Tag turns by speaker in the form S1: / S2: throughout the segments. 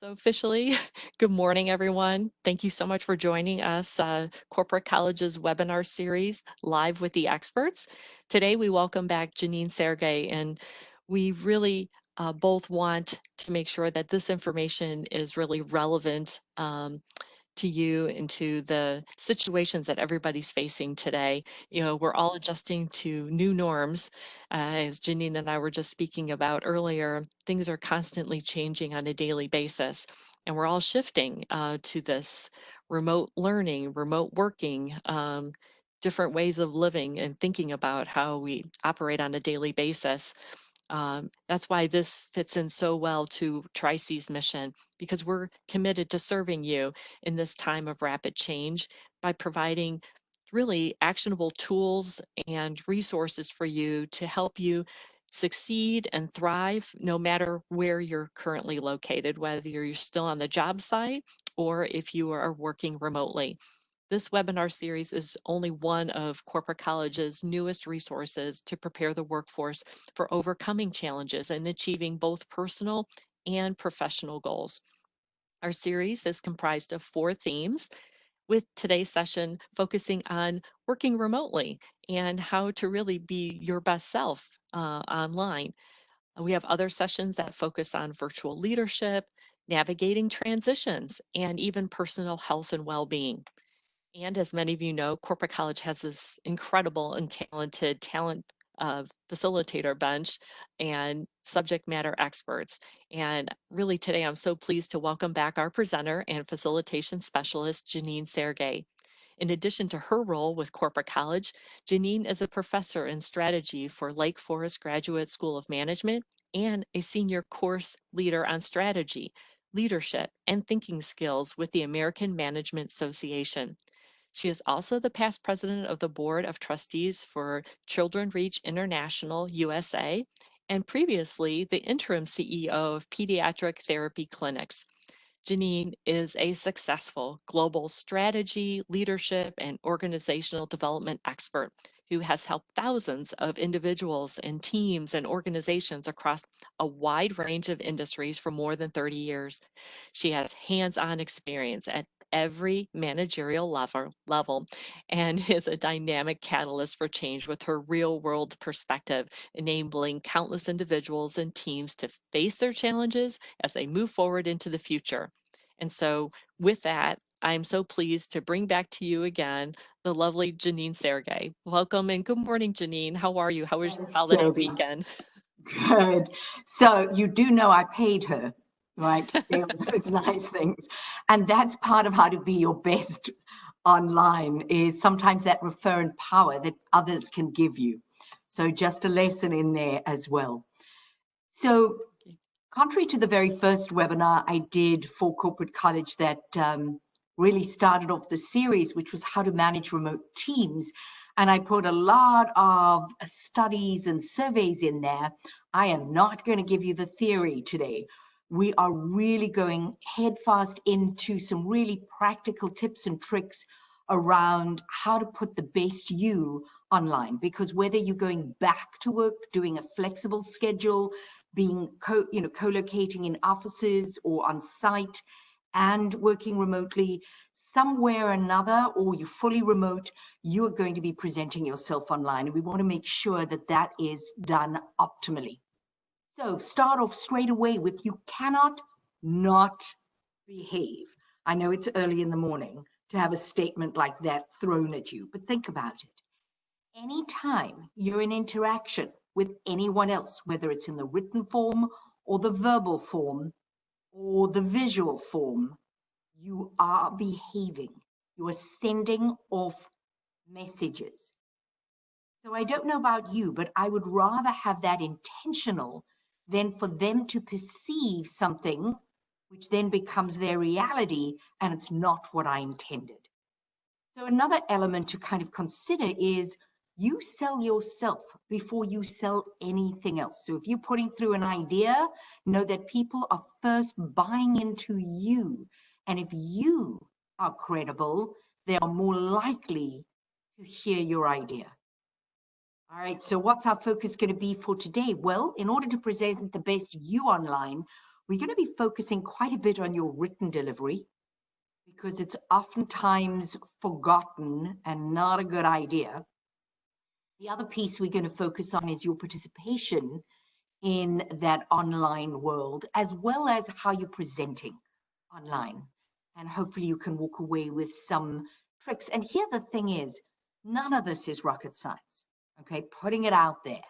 S1: So officially, good morning, everyone. Thank you so much for joining us, Corporate College's webinar series, Live with the Experts. Today, we welcome back Janine Sergey, and we really both want to make sure that this information is really relevant to you and to the situations that everybody's facing today. You know, we're all adjusting to new norms. As Janine and I were just speaking about earlier, things are constantly changing on a daily basis, and we're all shifting to this remote learning, remote working, different ways of living and thinking about how we operate on a daily basis. That's why this fits in so well to Tri-C's mission, because we're committed to serving you in this time of rapid change by providing really actionable tools and resources for you to help you succeed and thrive no matter where you're currently located, whether you're still on the job site or if you are working remotely. This webinar series is only one of Corporate College's newest resources to prepare the workforce for overcoming challenges and achieving both personal and professional goals. Our series is comprised of 4 themes, with today's session focusing on working remotely and how to really be your best self online. We have other sessions that focus on virtual leadership, navigating transitions, and even personal health and well-being. And as many of you know, Corporate College has this incredible and talented facilitator bench and subject matter experts. And really today, I'm so pleased to welcome back our presenter and facilitation specialist, Janine Sergey. In addition to her role with Corporate College, Janine is a professor in strategy for Lake Forest Graduate School of Management and a senior course leader on strategy, leadership, and thinking skills with the American Management Association. She is also the past president of the Board of Trustees for Children Reach International USA, and previously the interim CEO of Pediatric Therapy Clinics. Janine is a successful global strategy, leadership, and organizational development expert who has helped thousands of individuals and teams and organizations across a wide range of industries for more than 30 years. She has hands-on experience at every managerial level and is a dynamic catalyst for change with her real-world perspective, enabling countless individuals and teams to face their challenges as they move forward into the future. And so with that, I'm so pleased to bring back to you again the lovely Janine Sergey. Welcome and good morning, Janine. How are you? How was your
S2: Thanks,
S1: holiday
S2: Jody.
S1: weekend?
S2: Good. So you do know I paid her, right, to say all those nice things. And that's part of how to be your best online, is sometimes that referent power that others can give you. So just a lesson in there as well. So contrary to the very first webinar I did for Corporate College that really started off the series, which was how to manage remote teams, and I put a lot of studies and surveys in there, I am not going to give you the theory today. We are really going headfast into some really practical tips and tricks around how to put the best you online, because whether you're going back to work, doing a flexible schedule, being co-locating in offices or on site and working remotely, somewhere or another, or you're fully remote, you are going to be presenting yourself online. And we want to make sure that that is done optimally. So start off straight away with, you cannot not behave. I know it's early in the morning to have a statement like that thrown at you, but think about it. Anytime you're in interaction with anyone else, whether it's in the written form or the verbal form or the visual form, you are behaving. You are sending off messages. So I don't know about you, but I would rather have that intentional than for them to perceive something which then becomes their reality and it's not what I intended. So another element to kind of consider is, you sell yourself before you sell anything else. So if you're putting through an idea, know that people are first buying into you. And if you are credible, they are more likely to hear your idea. All right, so what's our focus going to be for today? Well, in order to present the best you online, we're going to be focusing quite a bit on your written delivery because it's oftentimes forgotten and not a good idea. The other piece we're going to focus on is your participation in that online world, as well as how you're presenting online. And hopefully you can walk away with some tricks. And here the thing is, none of this is rocket science, okay? Putting it out there.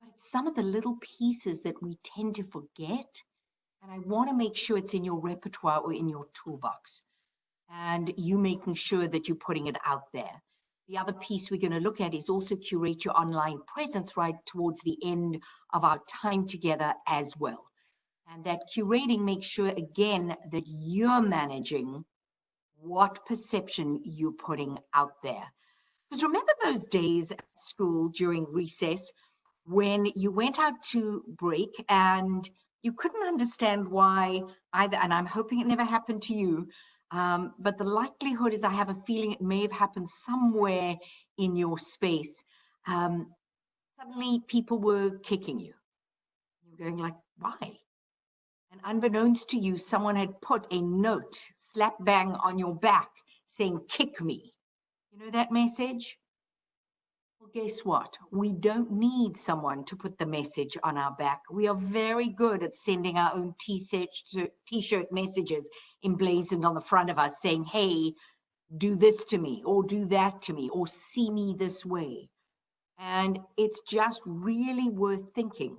S2: But it's some of the little pieces that we tend to forget. And I want to make sure it's in your repertoire or in your toolbox. And you making sure that you're putting it out there. The other piece we're going to look at is also curate your online presence right towards the end of our time together as well. And that curating makes sure, again, that you're managing what perception you're putting out there. Because remember those days at school during recess when you went out to break and you couldn't understand why either, and I'm hoping it never happened to you, but the likelihood is I have a feeling it may have happened somewhere in your space. Suddenly people were kicking you. You're going like, why? And unbeknownst to you, someone had put a note slap bang on your back saying, kick me. You know that message? Well, guess what? We don't need someone to put the message on our back. We are very good at sending our own t-shirt messages emblazoned on the front of us saying, hey, do this to me, or do that to me, or see me this way. And it's just really worth thinking.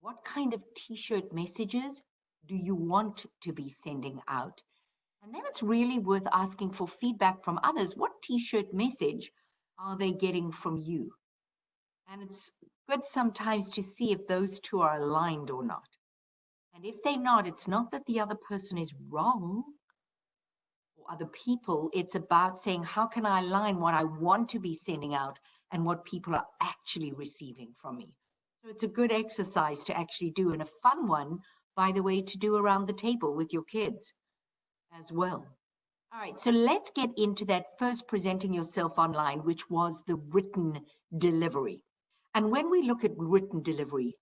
S2: What kind of t-shirt messages do you want to be sending out? And then it's really worth asking for feedback from others. What t-shirt message are they getting from you? And it's good sometimes to see if those two are aligned or not. And if they're not, it's not that the other person is wrong or other people. It's about saying, how can I align what I want to be sending out and what people are actually receiving from me? So it's a good exercise to actually do, and a fun one, by the way, to do around the table with your kids as well. All right, so let's get into that first presenting yourself online, which was the written delivery. And when we look at written delivery,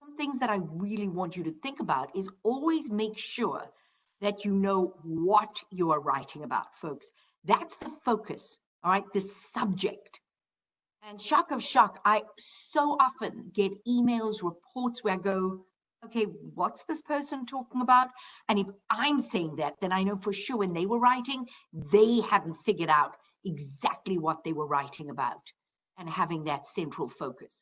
S2: some things that I really want you to think about is always make sure that you know what you are writing about, folks. That's the focus, all right, the subject. And shock of shock, I so often get emails, reports where I go, okay, what's this person talking about? And if I'm saying that, then I know for sure when they were writing, they hadn't figured out exactly what they were writing about and having that central focus.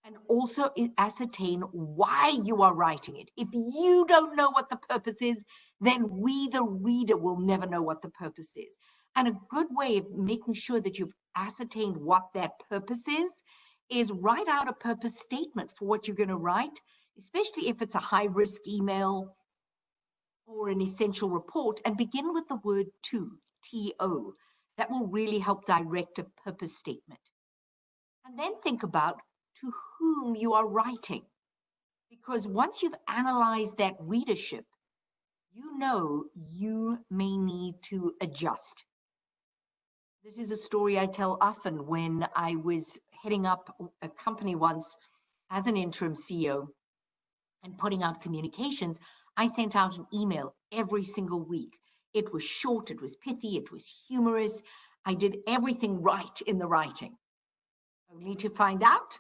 S2: And also ascertain why you are writing it. If you don't know what the purpose is, then we, the reader, will never know what the purpose is. And a good way of making sure that you've ascertained what that purpose is write out a purpose statement for what you're going to write, especially if it's a high-risk email or an essential report, and begin with the word to, T-O. That will really help direct a purpose statement. And then think about to whom you are writing. Because once you've analyzed that readership, you know you may need to adjust. This is a story I tell often. When I was heading up a company once as an interim CEO and putting out communications, I sent out an email every single week. It was short, it was pithy, it was humorous. I did everything right in the writing, only to find out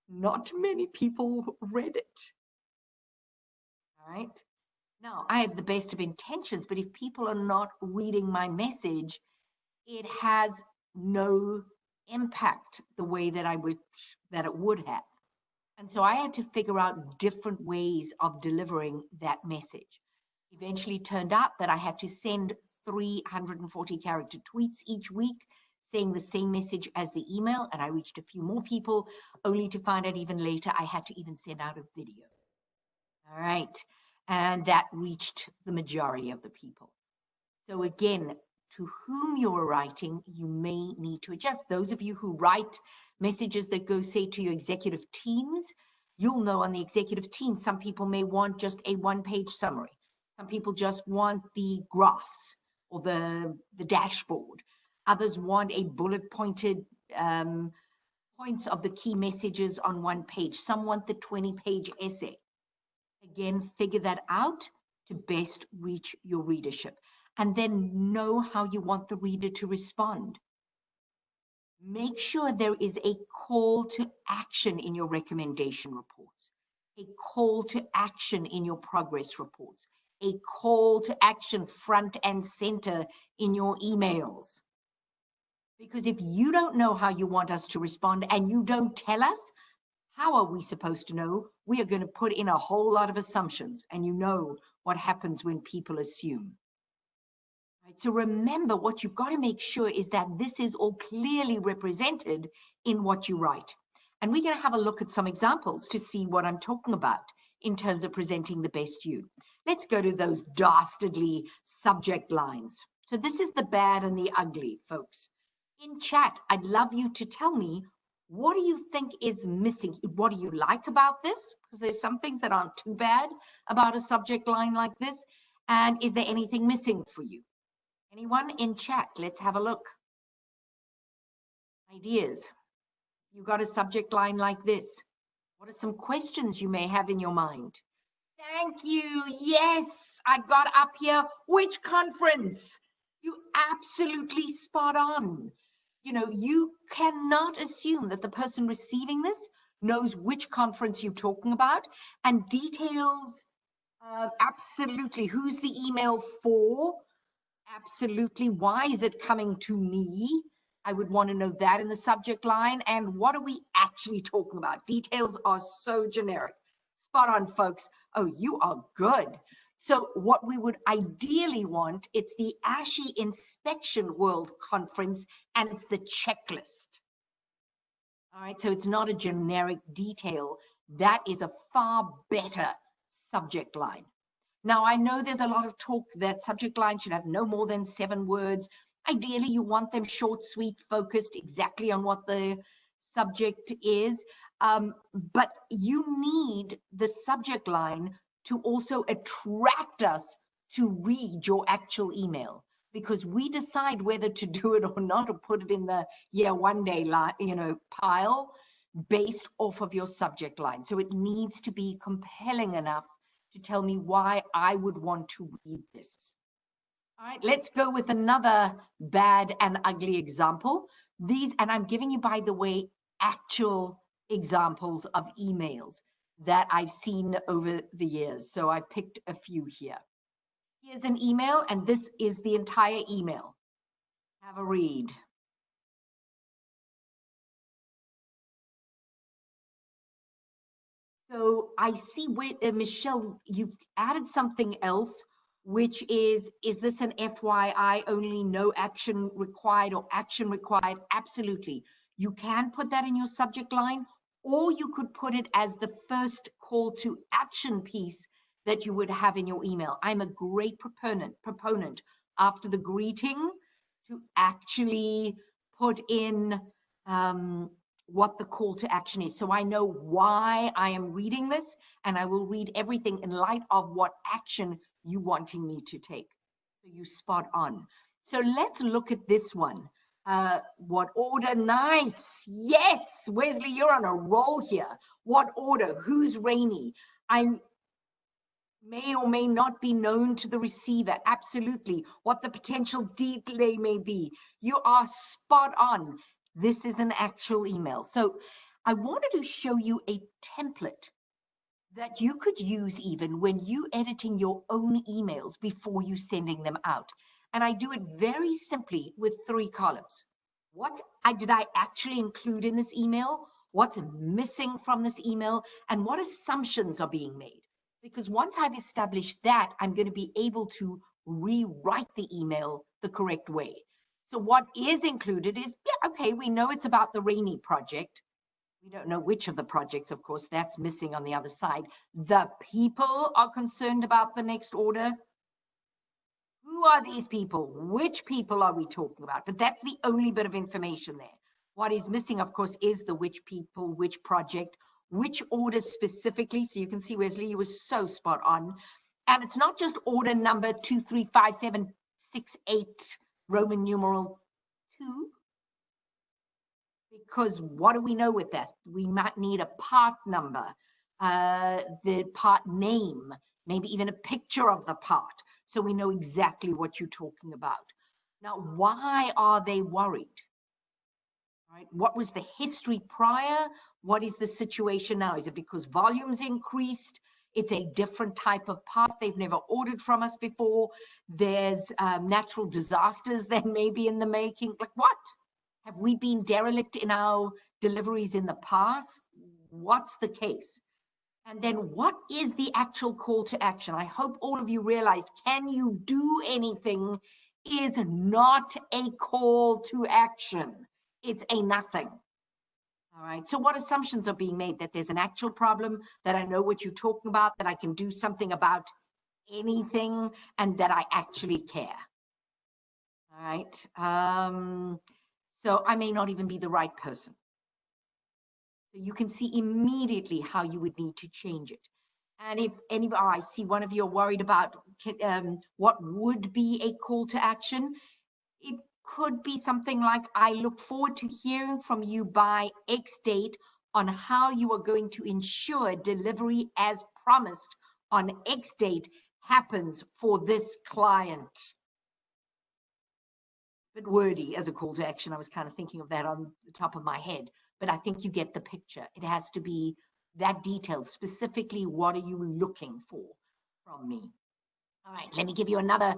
S2: not many people read it. All right. Now, I have the best of intentions, but if people are not reading my message, it has no impact the way that I wish that it would have. And so I had to figure out different ways of delivering that message. Eventually turned out that I had to send 340 character tweets each week saying the same message as the email, and I reached a few more people, only to find out even later I had to even send out a video. All right. And that reached the majority of the people. So again, to whom you're writing, you may need to adjust. Those of you who write messages that go, say, to your executive teams, you'll know on the executive team, some people may want just a one-page summary. Some people just want the graphs or the dashboard. Others want a bullet-pointed points of the key messages on one page. Some want the 20-page essay. Again, figure that out to best reach your readership. And then know how you want the reader to respond. Make sure there is a call to action in your recommendation reports, a call to action in your progress reports, a call to action front and center in your emails. Because if you don't know how you want us to respond and you don't tell us, how are we supposed to know? We are going to put in a whole lot of assumptions, and you know what happens when people assume. Right? So remember, what you've got to make sure is that this is all clearly represented in what you write. And we're going to have a look at some examples to see what I'm talking about in terms of presenting the best you. Let's go to those dastardly subject lines. So this is the bad and the ugly, folks. In chat, I'd love you to tell me, what do you think is missing? What do you like about this? Because there's some things that aren't too bad about a subject line like this. And is there anything missing for you? Anyone in chat? Let's have a look. Ideas. You got a subject line like this. What are some questions you may have in your mind? Thank you. Yes, I got up here. Which conference? You absolutely spot on. You know, you cannot assume that the person receiving this knows which conference you're talking about, and details, absolutely. Who's the email for? Absolutely. Why is it coming to me? I would want to know that in the subject line. And what are we actually talking about? Details are so generic. Spot on, folks. Oh, you are good. So what we would ideally want, it's the ASHI Inspection World Conference, and it's the checklist. All right, so it's not a generic detail. That is a far better subject line. Now, I know there's a lot of talk that subject line should have no more than 7 words. Ideally, you want them short, sweet, focused exactly on what the subject is. But you need the subject line to also attract us to read your actual email, because we decide whether to do it or not, or put it in the one day pile based off of your subject line. So it needs to be compelling enough to tell me why I would want to read this. All right, let's go with another bad and ugly example. These, and I'm giving you, by the way, actual examples of emails that I've seen over the years. So I've picked a few here. Here's an email, and this is the entire email. Have a read. So I see, Michelle, you've added something else, which is this an FYI only, no action required, or action required? Absolutely. You can put that in your subject line, or you could put it as the first call to action piece that you would have in your email. I'm a great proponent after the greeting to actually put in what the call to action is. So I know why I am reading this, and I will read everything in light of what action you wanting me to take. So you spot on. So let's look at this one. What order? Nice. Yes, Wesley, you're on a roll here. What order? Who's Rainey? I may or may not be known to the receiver. Absolutely. What the potential delay may be. You are spot on. This is an actual email. So I wanted to show you a template that you could use even when you editing your own emails before you sending them out. And I do it very simply with 3 columns. What did I actually include in this email? What's missing from this email? And what assumptions are being made? Because once I've established that, I'm going to be able to rewrite the email the correct way. So what is included is, yeah, okay, we know it's about the Rainy project. We don't know which of the projects, of course, that's missing on the other side. The people are concerned about the next order. Who are these people? Which people are we talking about? But that's the only bit of information there. What is missing, of course, is the which people, which project, which order specifically. So you can see, Wesley, you were so spot on. And it's not just order number 235768 Roman numeral 2. Because what do we know with that? We might need a part number. the part name, maybe even a picture of the part, so we know exactly what you're talking about. Now, why are they worried? Right? What was the history prior? What is the situation now? Is it because volumes increased? It's a different type of part they've never ordered from us before. There's natural disasters that may be in the making. Like what? Have we been derelict in our deliveries in the past? What's the case? And then what is the actual call to action? I hope all of you realized, can you do anything is not a call to action. It's a nothing. All right. So what assumptions are being made? That there's an actual problem, that I know what you're talking about, that I can do something about anything, and that I actually care. All right. So I may not even be the right person. So you can see immediately how you would need to change it. And if anybody, I see one of you are worried about what would be a call to action. It could be something like, I look forward to hearing from you by X date on how you are going to ensure delivery as promised on X date happens for this client. Bit wordy as a call to action. I was kind of thinking of that on the top of my head, but I think you get the picture. It has to be that detailed. Specifically, what are you looking for from me? All right, let me give you another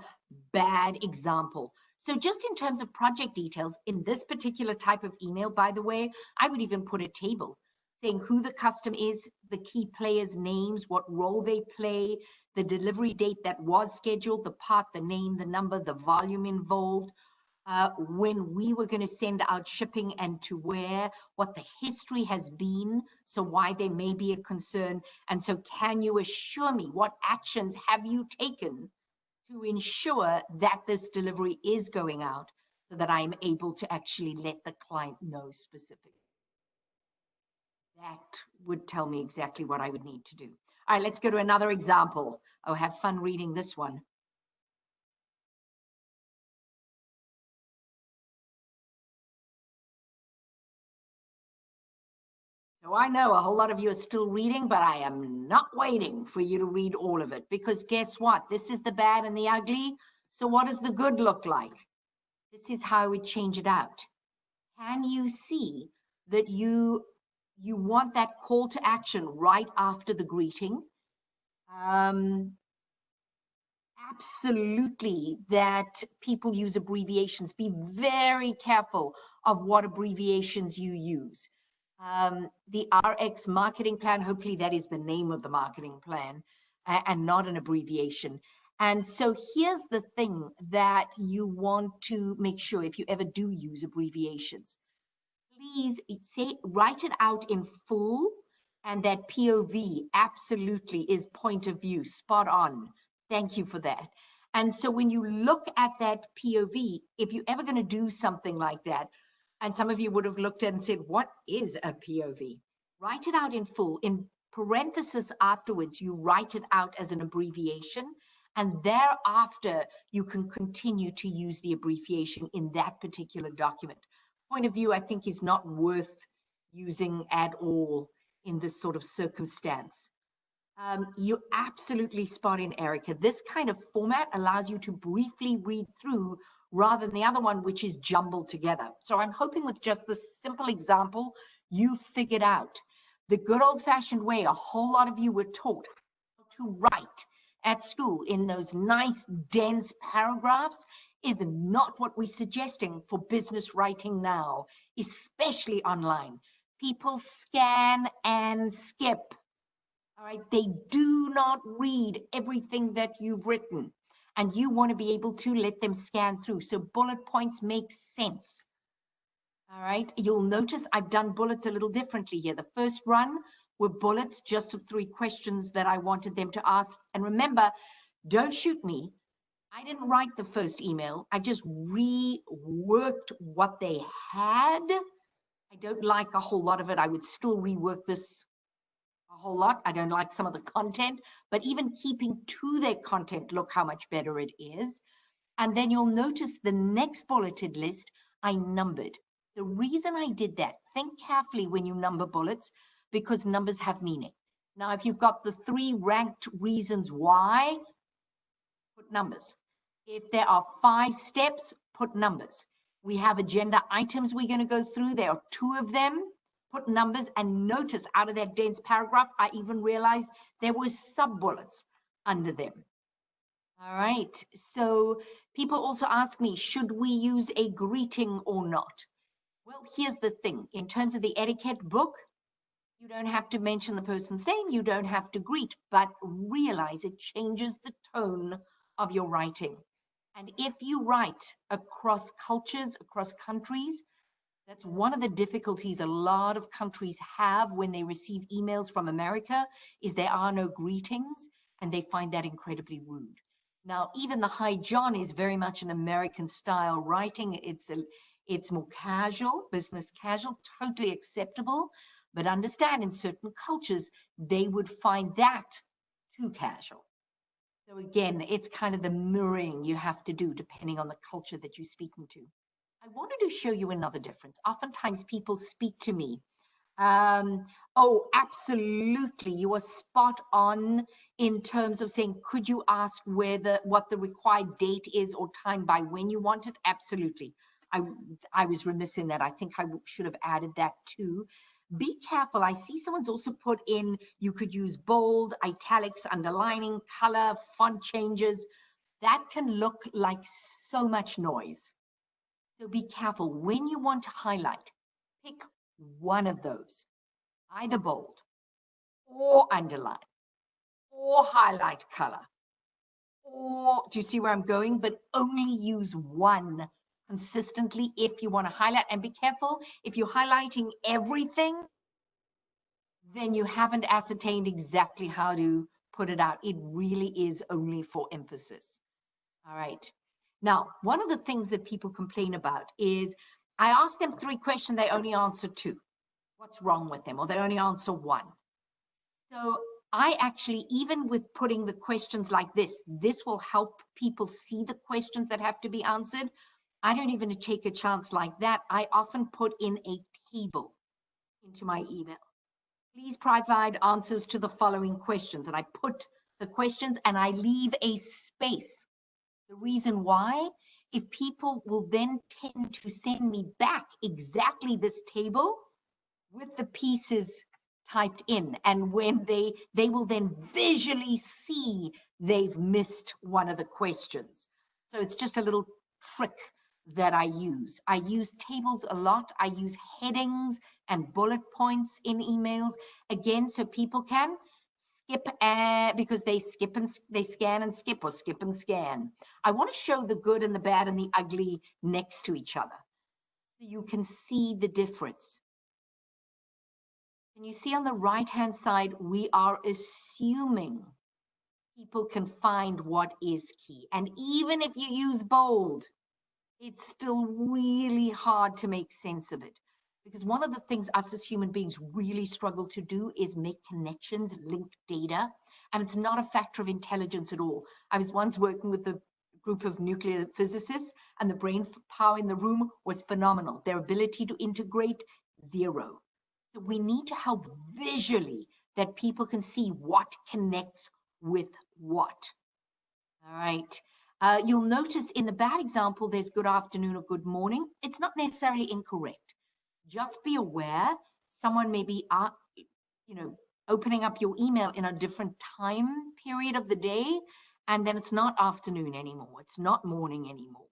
S2: bad example. So just in terms of project details, in this particular type of email, by the way, I would even put a table saying who the custom is, the key players' names, what role they play, the delivery date that was scheduled, the part, the name, the number, the volume involved, when we were going to send out shipping and to where, what the history has been, so why there may be a concern. And so can you assure me, what actions have you taken to ensure that this delivery is going out, so that I'm able to actually let the client know specifically? That would tell me exactly what I would need to do. All right, let's go to another example. Oh, have fun reading this one. So I know a whole lot of you are still reading, but I am not waiting for you to read all of it, because guess what? This is the bad and the ugly. So what does the good look like? This is how we change it out. Can you see that you want that call to action right after the greeting? Absolutely, that people use abbreviations. Be very careful of what abbreviations you use. The RX marketing plan, hopefully that is the name of the marketing plan and not an abbreviation. And so here's the thing that you want to make sure, if you ever do use abbreviations, please write it out in full, and that POV absolutely is point of view, spot on. Thank you for that. And so when you look at that POV, if you're ever going to do something like that, and some of you would have looked at and said, what is a POV? Write it out in full. In parenthesis afterwards, you write it out as an abbreviation, and thereafter you can continue to use the abbreviation in that particular document. Point of view, I think, is not worth using at all in this sort of circumstance. You're absolutely spot on, Erica. This kind of format allows you to briefly read through rather than the other one, which is jumbled together. So I'm hoping with just this simple example, you figured out the good old-fashioned way a whole lot of you were taught how to write at school in those nice, dense paragraphs is not what we're suggesting for business writing now, especially online. People scan and skip. All right, they do not read everything that you've written, and you want to be able to let them scan through. So bullet points make sense. All right, you'll notice I've done bullets a little differently here. The first run were bullets just of 3 questions that I wanted them to ask. And remember, don't shoot me. I didn't write the first email. I just reworked what they had. I don't like a whole lot of it. I would still rework this a whole lot. I don't like some of the content, but even keeping to their content, look how much better it is. And then you'll notice the next bulleted list, I numbered. The reason I did that, think carefully when you number bullets, because numbers have meaning. Now, if you've got the 3 ranked reasons why, put numbers. If there are 5 steps, put numbers. We have agenda items we're going to go through. There are 2 of them. Put numbers, and notice out of that dense paragraph, I even realized there were sub-bullets under them. All right. So people also ask me, should we use a greeting or not? Well, here's the thing. In terms of the etiquette book, you don't have to mention the person's name. You don't have to greet, but realize it changes the tone of your writing. And if you write across cultures, across countries, that's one of the difficulties a lot of countries have when they receive emails from America, is there are no greetings, and they find that incredibly rude. Now, even the Hi John is very much an American style writing. It's more casual, business casual, totally acceptable. But understand, in certain cultures, they would find that too casual. So again, it's kind of the mirroring you have to do depending on the culture that you're speaking to. I wanted to show you another difference. Oftentimes people speak to me. Oh, absolutely. You are spot on in terms of saying, could you ask what the required date is or time by when you want it? Absolutely. I was remiss in that. I think I should have added that too. Be careful. I see someone's also put in, you could use bold, italics, underlining, color, font changes. That can look like so much noise. So be careful. When you want to highlight, pick one of those, either bold or underline or highlight color. Or, do you see where I'm going? But only use one consistently if you want to highlight. And be careful, if you're highlighting everything, then you haven't ascertained exactly how to put it out. It really is only for emphasis. All right. Now, one of the things that people complain about is I ask them 3 questions, they only answer 2. What's wrong with them? Or they only answer 1. So I actually, even with putting the questions like this will help people see the questions that have to be answered. I don't even take a chance like that. I often put in a table into my email. Please provide answers to the following questions. And I put the questions and I leave a space. The reason why, if people will then tend to send me back exactly this table with the pieces typed in, and when they will then visually see they've missed one of the questions. So it's just a little trick that I use. I use tables a lot. I use headings and bullet points in emails, again, so people can skip because they skip and they scan and skip, or skip and scan. I want to show the good and the bad and the ugly next to each other so you can see the difference. And you see on the right-hand side, we are assuming people can find what is key. And even if you use bold, it's still really hard to make sense of it. Because one of the things us as human beings really struggle to do is make connections, link data. And it's not a factor of intelligence at all. I was once working with a group of nuclear physicists, and the brain power in the room was phenomenal. Their ability to integrate, 0. So we need to help visually that people can see what connects with what. All right. You'll notice in the bad example, there's good afternoon or good morning. It's not necessarily incorrect. Just be aware someone may be, opening up your email in a different time period of the day, and then it's not afternoon anymore. It's not morning anymore.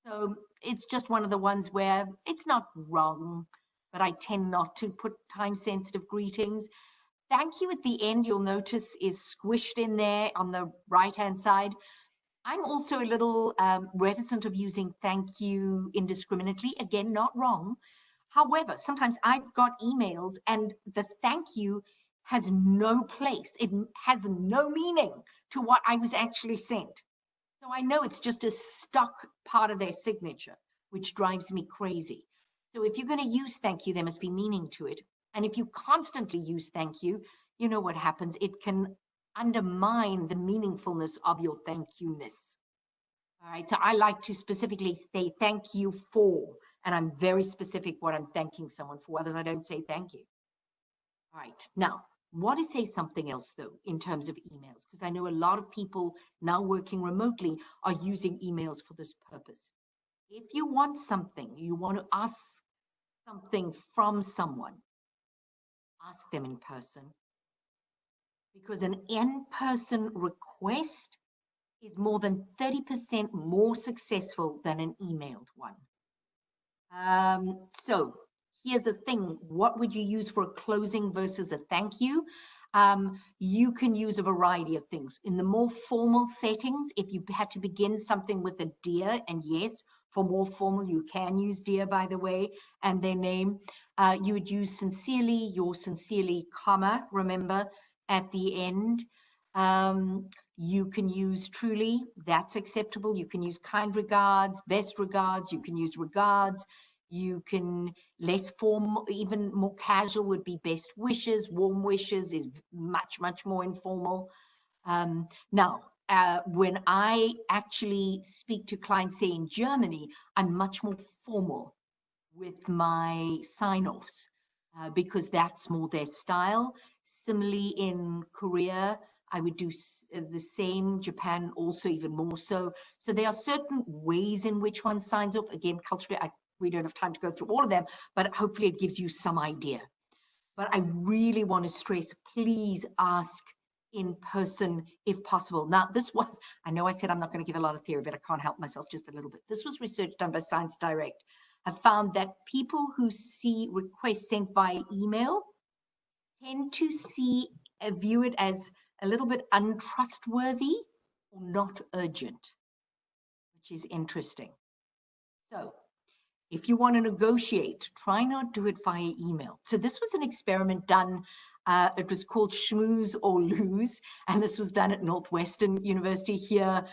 S2: So it's just one of the ones where it's not wrong, but I tend not to put time-sensitive greetings. Thank you at the end, you'll notice, is squished in there on the right-hand side. I'm also a little reticent of using thank you indiscriminately. Again, not wrong. However, sometimes I've got emails and the thank you has no place. It has no meaning to what I was actually sent. So I know it's just a stuck part of their signature, which drives me crazy. So if you're going to use thank you, there must be meaning to it. And if you constantly use thank you, you know what happens. It can undermine the meaningfulness of your thank you-ness. All right, so I like to specifically say thank you for, and I'm very specific what I'm thanking someone for. Others, I don't say thank you. All right, now Want to say something else, though, in terms of emails, because I know a lot of people now working remotely are using emails for this purpose. If you want something, you want to ask something from someone, ask them in person, because an in-person request is more than 30% more successful than an emailed one. So here's the thing. What would you use for a closing versus a thank you? You can use a variety of things. In the more formal settings, if you had to begin something with a dear, and yes, for more formal, you can use dear, by the way, and their name. You would use sincerely, your sincerely, comma, remember, at the end. You can use truly, that's acceptable. You can use kind regards, best regards, you can use regards. You can, less formal, even more casual would be best wishes. Warm wishes is much, much more informal. Now, when I actually speak to clients, say in Germany, I'm much more formal with my sign-offs because that's more their style. Similarly, in Korea, I would do the same. Japan also even more so. So there are certain ways in which one signs off. Again, culturally, we don't have time to go through all of them, but hopefully it gives you some idea. But I really want to stress, please ask in person if possible. Now, this was, I know I said I'm not going to give a lot of theory, but I can't help myself just a little bit. This was research done by Science Direct. Have found that people who see requests sent via email tend to view it as a little bit untrustworthy or not urgent, which is interesting. So if you want to negotiate, try not do it via email. So this was an experiment done. It was called Schmooze or Lose, and this was done at Northwestern University here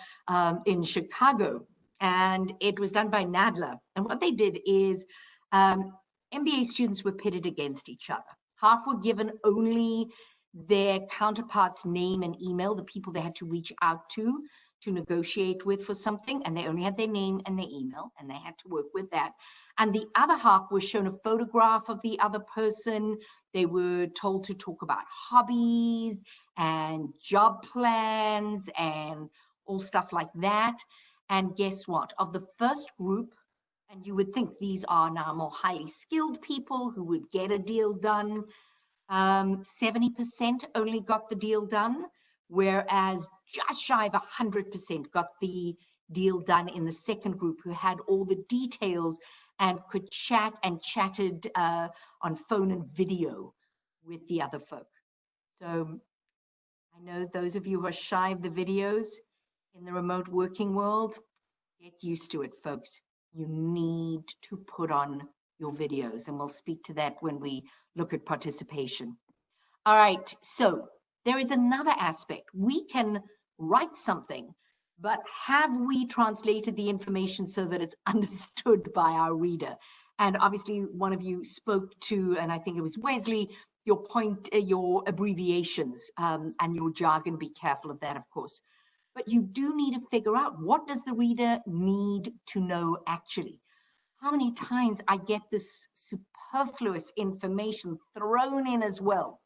S2: in Chicago. And it was done by Nadler. And what they did is MBA students were pitted against each other. Half were given only their counterpart's name and email, the people they had to reach out to negotiate with for something, and they only had their name and their email, and they had to work with that. And the other half was shown a photograph of the other person. They were told to talk about hobbies and job plans and all stuff like that. And guess what? Of the first group, and you would think these are now more highly skilled people who would get a deal done, 70% only got the deal done, whereas just shy of 100% got the deal done in the second group, who had all the details and could chat and chatted on phone and video with the other folk. So I know those of you who are shy of the videos in the remote working world, get used to it, folks. You need to put on your videos, and we'll speak to that when we look at participation. All right, so there is another aspect. We can write something, but have we translated the information so that it's understood by our reader? And obviously, one of you spoke to, and I think it was Wesley, your point, your abbreviations and your jargon. Be careful of that, of course. But you do need to figure out, what does the reader need to know actually? How many times I get this superfluous information thrown in as well?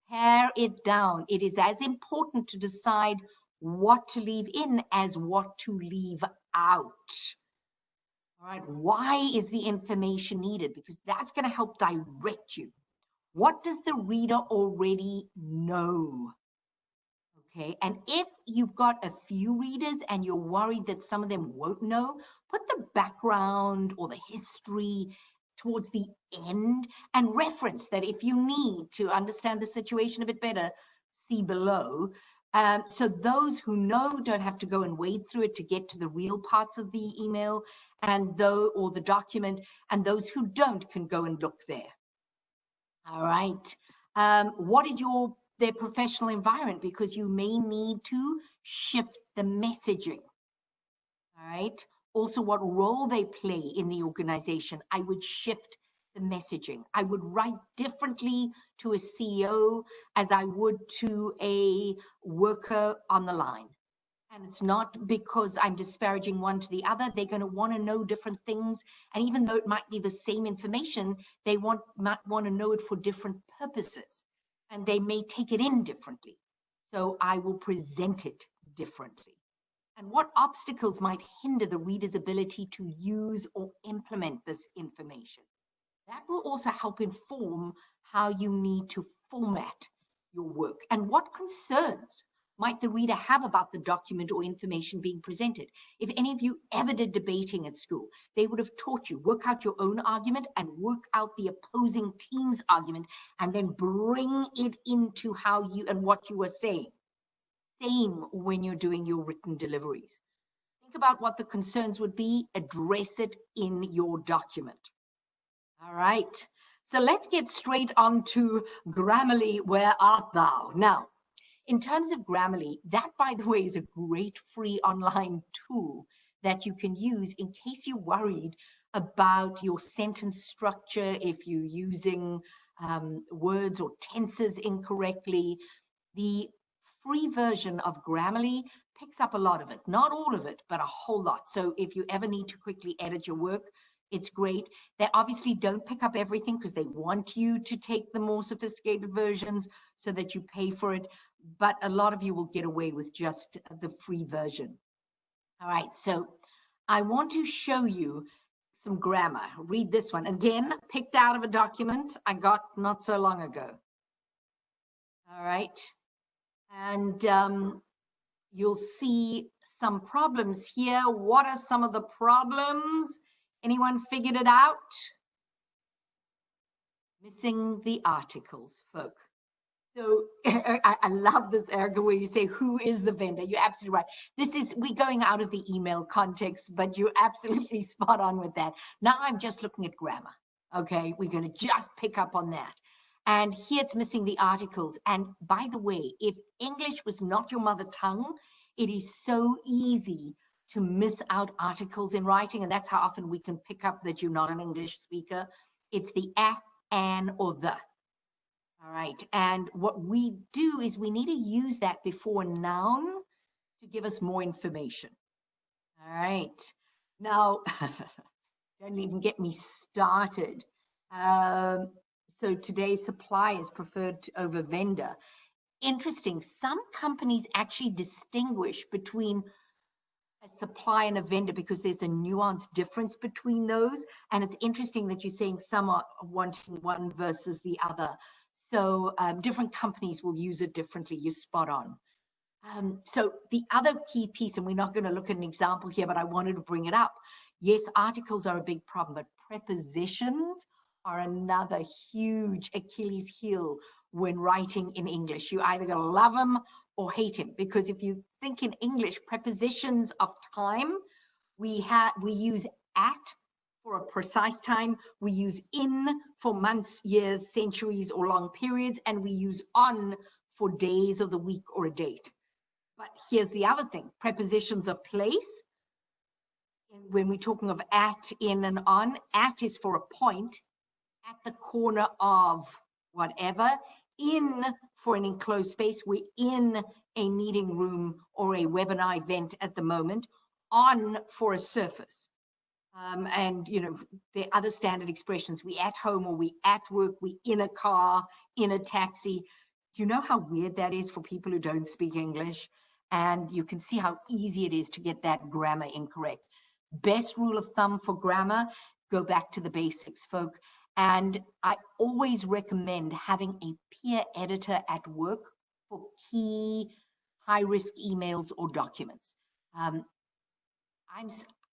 S2: Pare it down. It is as important to decide what to leave in as what to leave out. All right, why is the information needed? Because that's going to help direct you. What does the reader already know? Okay, and if you've got a few readers and you're worried that some of them won't know, put the background or the history towards the end and reference that if you need to understand the situation a bit better, see below. So those who know don't have to go and wade through it to get to the real parts of the email or the document, and those who don't can go and look there. All right. What is their professional environment? Because you may need to shift the messaging. All right. Also, what role they play in the organization. I would shift the messaging. I would write differently to a CEO as I would to a worker on the line. And it's not because I'm disparaging one to the other. They're going to want to know different things. And even though it might be the same information, they might want to know it for different purposes. and they may take it in differently. So I will present it differently. And what obstacles might hinder the reader's ability to use or implement this information? That will also help inform how you need to format your work. And what concerns might the reader have about the document or information being presented? If any of you ever did debating at school, they would have taught you, work out your own argument and work out the opposing team's argument, and then bring it into how you and what you are saying. Same when you're doing your written deliveries. Think about what the concerns would be, address it in your document. All right, so let's get straight on to Grammarly, where art thou? Now, in terms of Grammarly, that, by the way, is a great free online tool that you can use in case you're worried about your sentence structure, if you're using words or tenses incorrectly. The free version of Grammarly picks up a lot of it, not all of it, but a whole lot. So if you ever need to quickly edit your work, it's great. They obviously don't pick up everything because they want you to take the more sophisticated versions so that you pay for it. But a lot of you will get away with just the free version. All right, so I want to show you some grammar. Read this one. Again, picked out of a document I got not so long ago. All right. And you'll see some problems here. What are some of the problems? Anyone figured it out? Missing the articles, folk. So I love this, Erica, where you say, who is the vendor? You're absolutely right. This is, we're going out of the email context, but you're absolutely spot on with that. Now I'm just looking at grammar. Okay, we're going to just pick up on that. And here it's missing the articles. And by the way, if English was not your mother tongue, it is so easy to miss out articles in writing. And that's how often we can pick up that you're not an English speaker. It's the a, an, or the. All right. And what we do is we need to use that before a noun to give us more information. All right. Now, don't even get me started. So today's supply is preferred over vendor. Interesting. Some companies actually distinguish between a supply and a vendor because there's a nuanced difference between those. And it's interesting that you're saying some are wanting one versus the other. So different companies will use it differently. You're spot on. So the other key piece, and we're not going to look at an example here, but I wanted to bring it up. Yes, articles are a big problem, but prepositions are another huge Achilles heel when writing in English. You either gotta love them or hate them, because if you think in English, prepositions of time, we use at for a precise time, we use in for months, years, centuries, or long periods, and we use on for days of the week or a date. But here's the other thing, prepositions of place. When we're talking of at, in, and on, at is for a point, at the corner of whatever, in for an enclosed space, we're in a meeting room or a webinar event at the moment, on for a surface. And, you know, there are other standard expressions, we at home or we at work, we in a car, in a taxi. Do you know how weird that is for people who don't speak English? And you can see how easy it is to get that grammar incorrect. Best rule of thumb for grammar, go back to the basics, folk. And I always recommend having a peer editor at work for key high-risk emails or documents.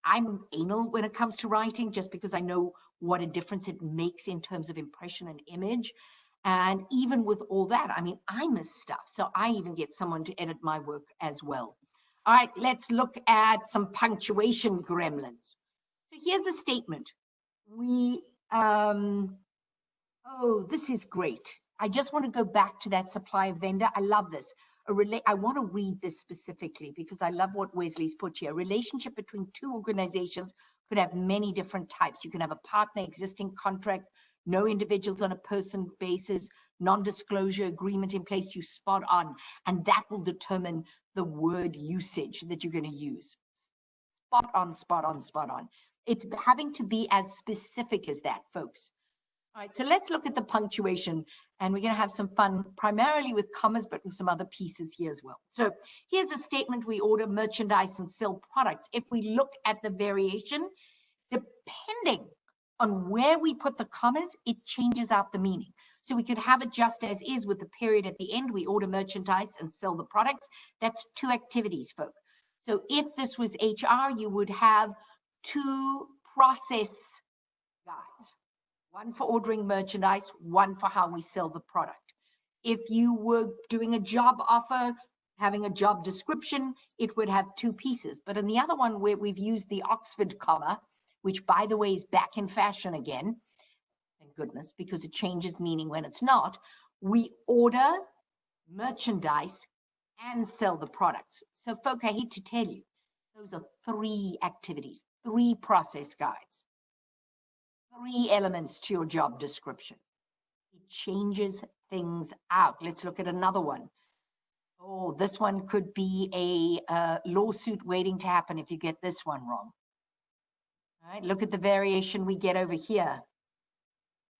S2: I'm anal when it comes to writing, just because I know what a difference it makes in terms of impression and image. And even with all that, I mean, I miss stuff. So I even get someone to edit my work as well. All right, let's look at some punctuation gremlins. So here's a statement. Oh, this is great. I just want to go back to that supply vendor. I love this. I want to read this specifically because I love what Wesley's put here. A relationship between two organizations could have many different types. You can have a partner, existing contract, no individuals on a person basis, non-disclosure agreement in place. You spot on, and that will determine the word usage that you're going to use. Spot on, spot on, spot on. It's having to be as specific as that, folks. All right, so let's look at the punctuation, and we're going to have some fun primarily with commas, but with some other pieces here as well. So here's a statement: we order merchandise and sell products. If we look at the variation, depending on where we put the commas, it changes out the meaning. So we could have it just as is with the period at the end. We order merchandise and sell the products. That's two activities, folk. So if this was HR, you would have two process guides. One for ordering merchandise, one for how we sell the product. If you were doing a job offer, having a job description, it would have two pieces. But in the other one, where we've used the Oxford comma, which by the way is back in fashion again, thank goodness, because it changes meaning when it's not, we order merchandise and sell the products. So folk, I hate to tell you, those are three activities, three process guides. Three elements to your job description. It changes things out. Let's look at another one. Oh, this one could be a lawsuit waiting to happen if you get this one wrong. All right, look at the variation we get over here.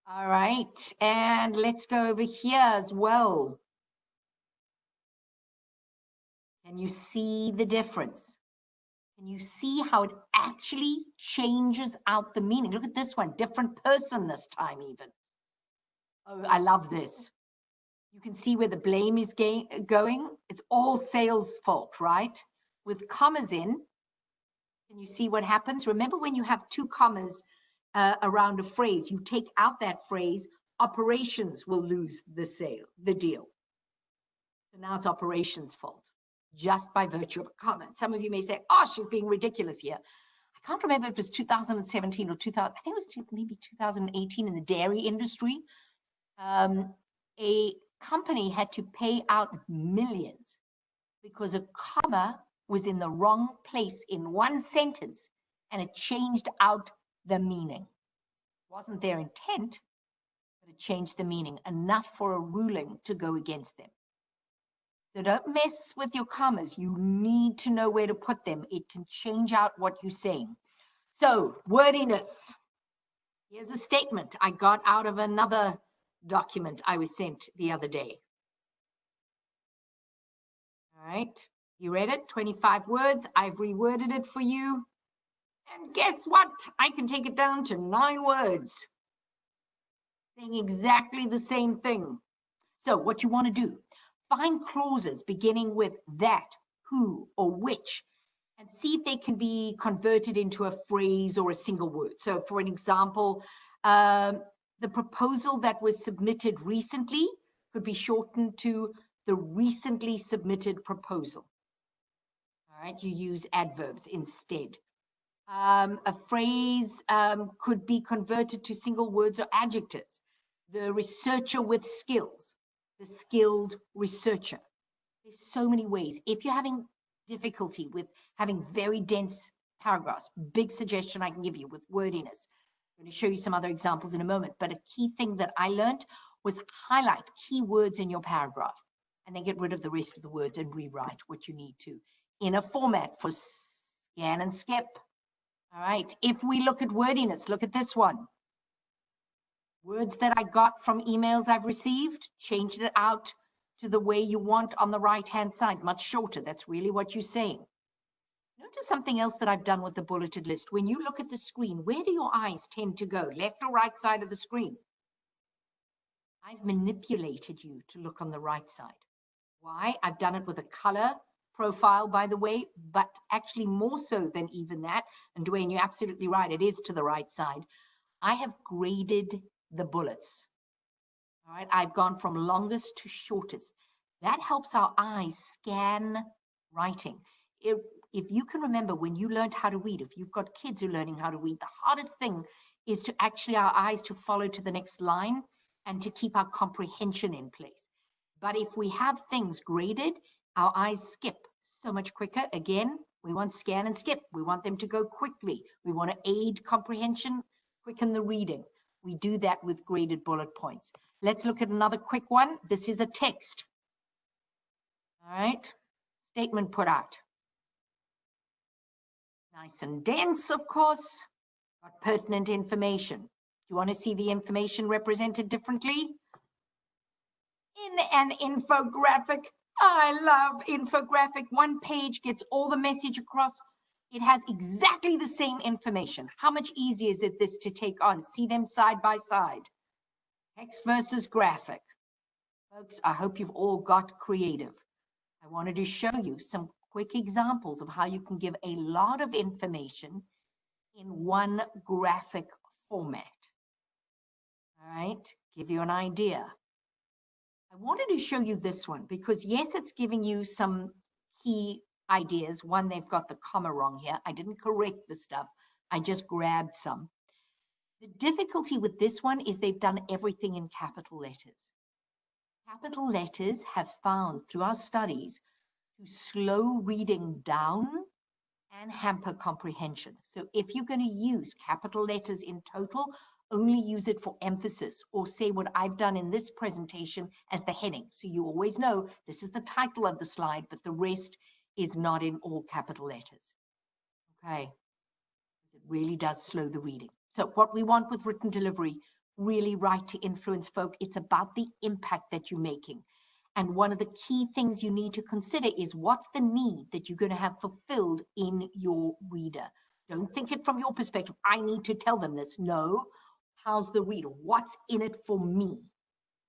S2: All right, and let's go over here as well. Can you see the difference? Can you see how it actually changes out the meaning? Look at this one, different person this time even. Oh, I love this. You can see where the blame is going. It's all sales fault, right? With commas in, can you see what happens? Remember when you have two commas around a phrase, you take out that phrase, operations will lose the deal. So now it's operations fault, just by virtue of a comment. Some of you may say, oh, she's being ridiculous here. I can't remember if it was 2017 or 2000, I think it was maybe 2018 in the dairy industry. A company had to pay out millions because a comma was in the wrong place in one sentence and it changed out the meaning. It wasn't their intent, but it changed the meaning enough for a ruling to go against them. So don't mess with your commas. You need to know where to put them. It can change out what you're saying. So wordiness. Here's a statement I got out of another document I was sent the other day. All right, you read it, 25 words. I've reworded it for you. And guess what? I can take it down to 9 words, saying exactly the same thing. So what you want to do, find clauses beginning with that, who, or which, and see if they can be converted into a phrase or a single word. So for an example, the proposal that was submitted recently could be shortened to the recently submitted proposal. All right, you use adverbs instead. A phrase could be converted to single words or adjectives. The researcher with skills, the skilled researcher. There's so many ways. If you're having difficulty with having very dense paragraphs, big suggestion I can give you with wordiness. I'm going to show you some other examples in a moment, but a key thing that I learned was highlight key words in your paragraph and then get rid of the rest of the words and rewrite what you need to in a format for scan and skip. All right, if we look at wordiness, look at this one. Words that I got from emails I've received, changed it out to the way you want on the right-hand side, much shorter. That's really what you're saying. Notice something else that I've done with the bulleted list. When you look at the screen, where do your eyes tend to go? Left or right side of the screen? I've manipulated you to look on the right side. Why? I've done it with a color profile, by the way, but actually more so than even that. And Dwayne, you're absolutely right. It is to the right side. I have graded the bullets. All right, I've gone from longest to shortest. That helps our eyes scan writing. If you can remember when you learned how to read, if you've got kids who are learning how to read, the hardest thing is to actually our eyes to follow to the next line and to keep our comprehension in place. But if we have things graded, our eyes skip so much quicker. Again, we want scan and skip. We want them to go quickly. We want to aid comprehension, quicken the reading. We do that with graded bullet points. Let's look at another quick one. This is a text. All right, statement put out. Nice and dense, of course, got pertinent information. you want to see the information represented differently? In an infographic. I love infographic. One page gets all the message across. It has exactly the same information. How much easier is it this to take on? See them side by side. Text versus graphic. Folks, I hope you've all got creative. I wanted to show you some quick examples of how you can give a lot of information in one graphic format. All right, give you an idea. I wanted to show you this one because yes, it's giving you some key ideas. One, they've got the comma wrong here. I didn't correct the stuff. I just grabbed some. The difficulty with this one is they've done everything in capital letters. Capital letters have found through our studies to slow reading down and hamper comprehension. So if you're going to use capital letters in total, only use it for emphasis, or say what I've done in this presentation as the heading. So you always know this is the title of the slide, but the rest is not in all capital letters. Okay, it really does slow the reading. So what we want with written delivery, really write to influence folk. It's about the impact that you're making. And one of the key things you need to consider is what's the need that you're going to have fulfilled in your reader. Don't think it from your perspective. I need to tell them this. No. How's the reader? What's in it for me?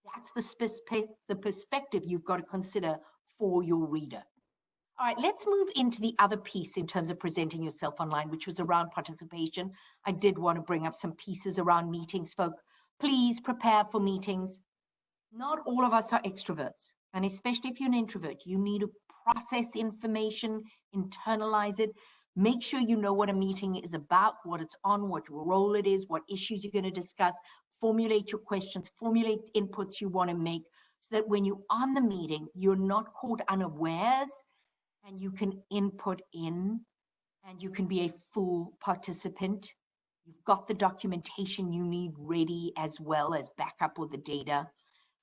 S2: That's the perspective you've got to consider for your reader. All right, let's move into the other piece in terms of presenting yourself online, which was around participation. I did want to bring up some pieces around meetings, folk. Please prepare for meetings. Not all of us are extroverts. And especially if you're an introvert, you need to process information, internalize it. Make sure you know what a meeting is about, what it's on, what role it is, what issues you're going to discuss. Formulate your questions, formulate inputs you want to make so that when you're on the meeting, you're not caught unawares and you can input in and you can be a full participant. You've got the documentation you need ready as well as backup with the data.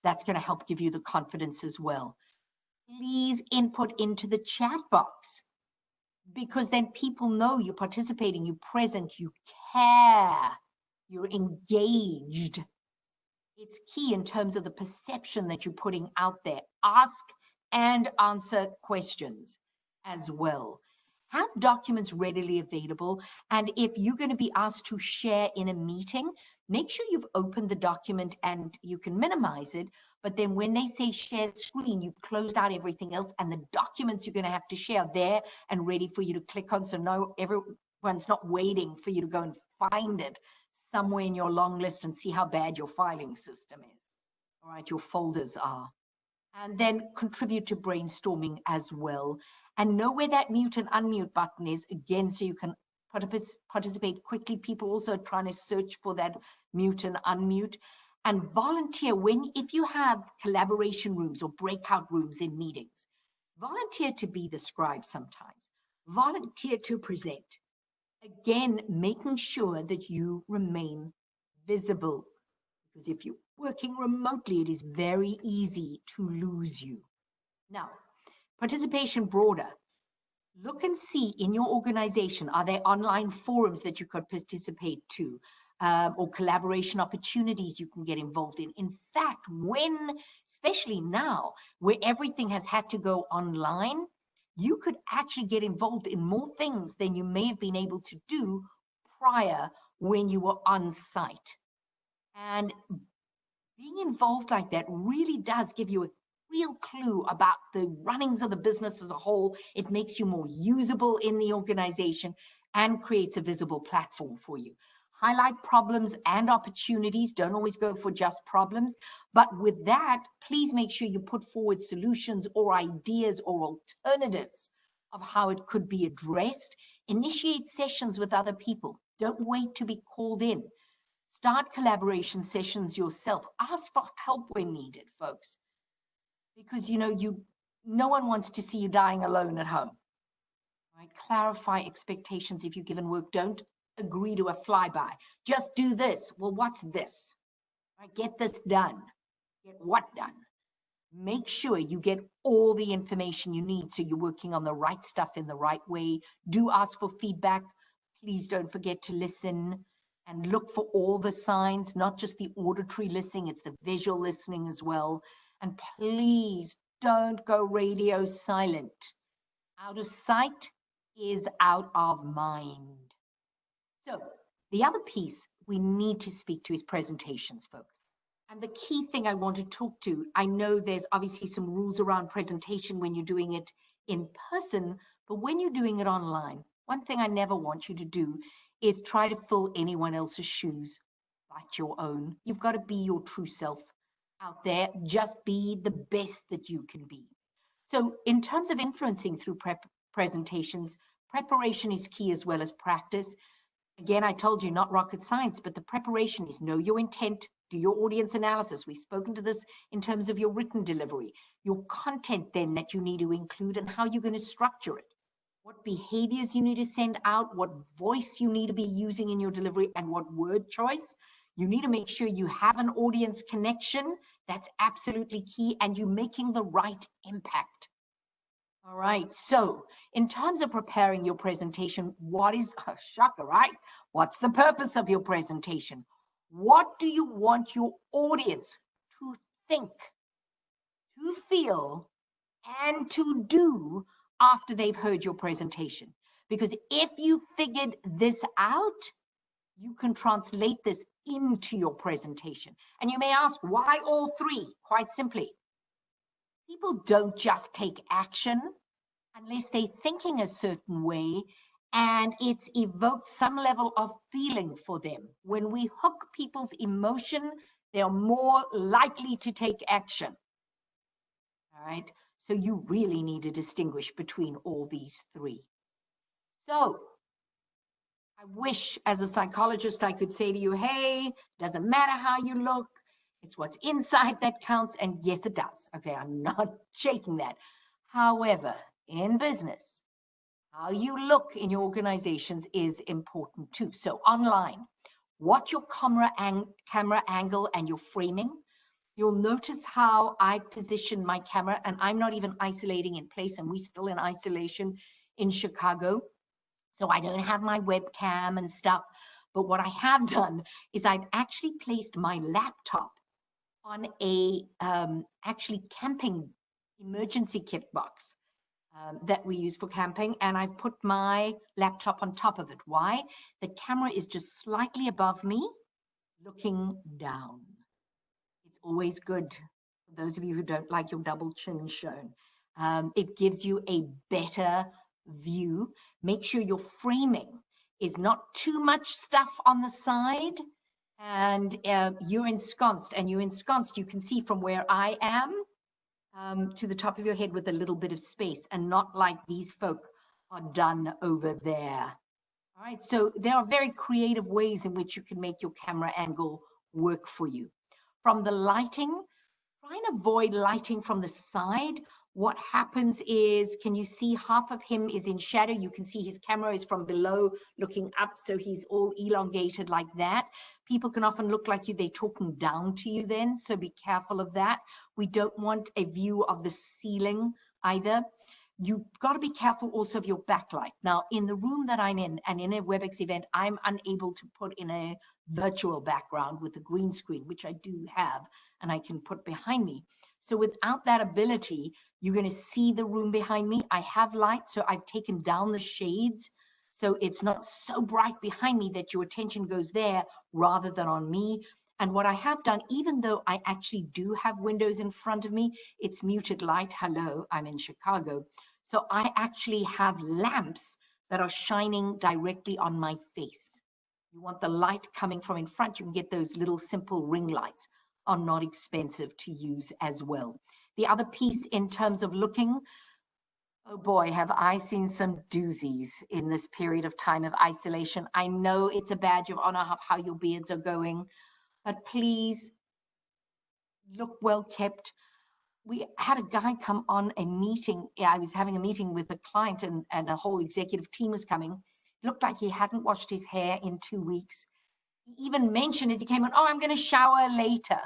S2: That's going to help give you the confidence as well. Please input into the chat box because then people know you're participating, you're present, you care, you're engaged. It's key in terms of the perception that you're putting out there. Ask and answer questions as well. Have documents readily available. And if you're going to be asked to share in a meeting, make sure you've opened the document and you can minimize it. But then when they say share screen, you've closed out everything else and the documents you're going to have to share there and ready for you to click on. So no, everyone's not waiting for you to go and find it somewhere in your long list and see how bad your filing system is. All right, your folders are. And then contribute to brainstorming as well. And know where that mute and unmute button is, again, so you can participate quickly. People also are trying to search for that mute and unmute. And volunteer if you have collaboration rooms or breakout rooms in meetings. Volunteer to be the scribe sometimes. Volunteer to present. Again, making sure that you remain visible. Because if you're working remotely, it is very easy to lose you. Now, participation broader. Look and see in your organization, are there online forums that you could participate to or collaboration opportunities you can get involved in? In fact, especially now, where everything has had to go online, you could actually get involved in more things than you may have been able to do prior when you were on site. And being involved like that really does give you a real clue about the runnings of the business as a whole. It makes you more usable in the organization and creates a visible platform for you. Highlight problems and opportunities. Don't always go for just problems. But with that, please make sure you put forward solutions or ideas or alternatives of how it could be addressed. Initiate sessions with other people. Don't wait to be called in. Start collaboration sessions yourself. Ask for help when needed, folks. Because, no one wants to see you dying alone at home. Right? Clarify expectations if you're given work. Don't agree to a flyby. Just do this. Well, what's this? Right? Get this done. Get what done? Make sure you get all the information you need so you're working on the right stuff in the right way. Do ask for feedback. Please don't forget to listen. and look for all the signs, not just the auditory listening, it's the visual listening as well. And please don't go radio silent. Out of sight is out of mind. So the other piece we need to speak to is presentations, folks. And the key thing I want to talk to, I know there's obviously some rules around presentation when you're doing it in person, but when you're doing it online, one thing I never want you to do is try to fill anyone else's shoes like your own. You've got to be your true self out there. Just be the best that you can be. So in terms of influencing through presentations, preparation is key as well as practice. Again, I told you, not rocket science, but the preparation is know your intent, do your audience analysis. We've spoken to this in terms of your written delivery, your content then that you need to include and how you're going to structure it, what behaviors you need to send out, what voice you need to be using in your delivery, and what word choice. You need to make sure you have an audience connection. That's absolutely key, and you're making the right impact. All right, so in terms of preparing your presentation, what is, shocker, right? What's the purpose of your presentation? What do you want your audience to think, to feel, and to do after they've heard your presentation? Because if you figured this out, you can translate this into your presentation. And you may ask, why all three? Quite simply, people don't just take action unless they're thinking a certain way and it's evoked some level of feeling for them. When we hook people's emotion, they're more likely to take action. All right. So you really need to distinguish between all these three. So I wish as a psychologist, I could say to you, hey, doesn't matter how you look. It's what's inside that counts. And yes, it does. Okay. I'm not shaking that. However, in business, how you look in your organizations is important too. So online, watch your camera angle and your framing. You'll notice how I've positioned my camera, and I'm not even isolating in place, and we're still in isolation in Chicago. So I don't have my webcam and stuff. But what I have done is I've actually placed my laptop on a actually camping emergency kit box. That we use for camping, and I've put my laptop on top of it. Why? The camera is just slightly above me, looking down. It's always good for those of you who don't like your double chin shown. It gives you a better view. Make sure your framing is not too much stuff on the side, and you're ensconced. And you're ensconced, you can see from where I am, to the top of your head with a little bit of space, and not like these folk are done over there. All right, so there are very creative ways in which you can make your camera angle work for you. From the lighting, try and avoid lighting from the side. What happens is, can you see half of him is in shadow? You can see his camera is from below looking up, so he's all elongated like that. People can often look like they're talking down to you then, so be careful of that. We don't want a view of the ceiling either. You've got to be careful also of your backlight. Now, in the room that I'm in, and in a WebEx event, I'm unable to put in a virtual background with a green screen, which I do have, and I can put behind me. So without that ability, you're going to see the room behind me. I have light, so I've taken down the shades, so it's not so bright behind me that your attention goes there rather than on me. And what I have done, even though I actually do have windows in front of me, it's muted light. Hello, I'm in Chicago. So I actually have lamps that are shining directly on my face. You want the light coming from in front, you can get those little simple ring lights, are not expensive to use as well. The other piece in terms of looking, oh boy, have I seen some doozies in this period of time of isolation. I know it's a badge of honor of how your beards are going, but please look well kept. We had a guy come on a meeting. I was having a meeting with a client, and a whole executive team was coming. It looked like he hadn't washed his hair in 2 weeks. He even mentioned as he came on, oh, I'm going to shower later.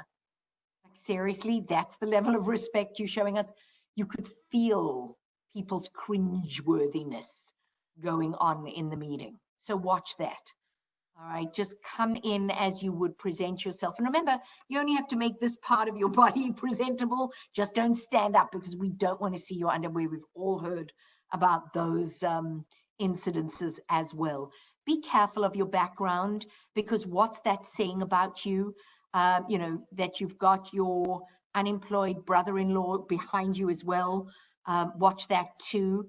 S2: Like, seriously, that's the level of respect you're showing us? You could feel people's cringeworthiness going on in the meeting. So watch that. All right, just come in as you would present yourself. And remember, you only have to make this part of your body presentable. Just don't stand up because we don't want to see your underwear. We've all heard about those incidences as well. Be careful of your background because what's that saying about you? You know, that you've got your unemployed brother-in-law behind you as well. Watch that too.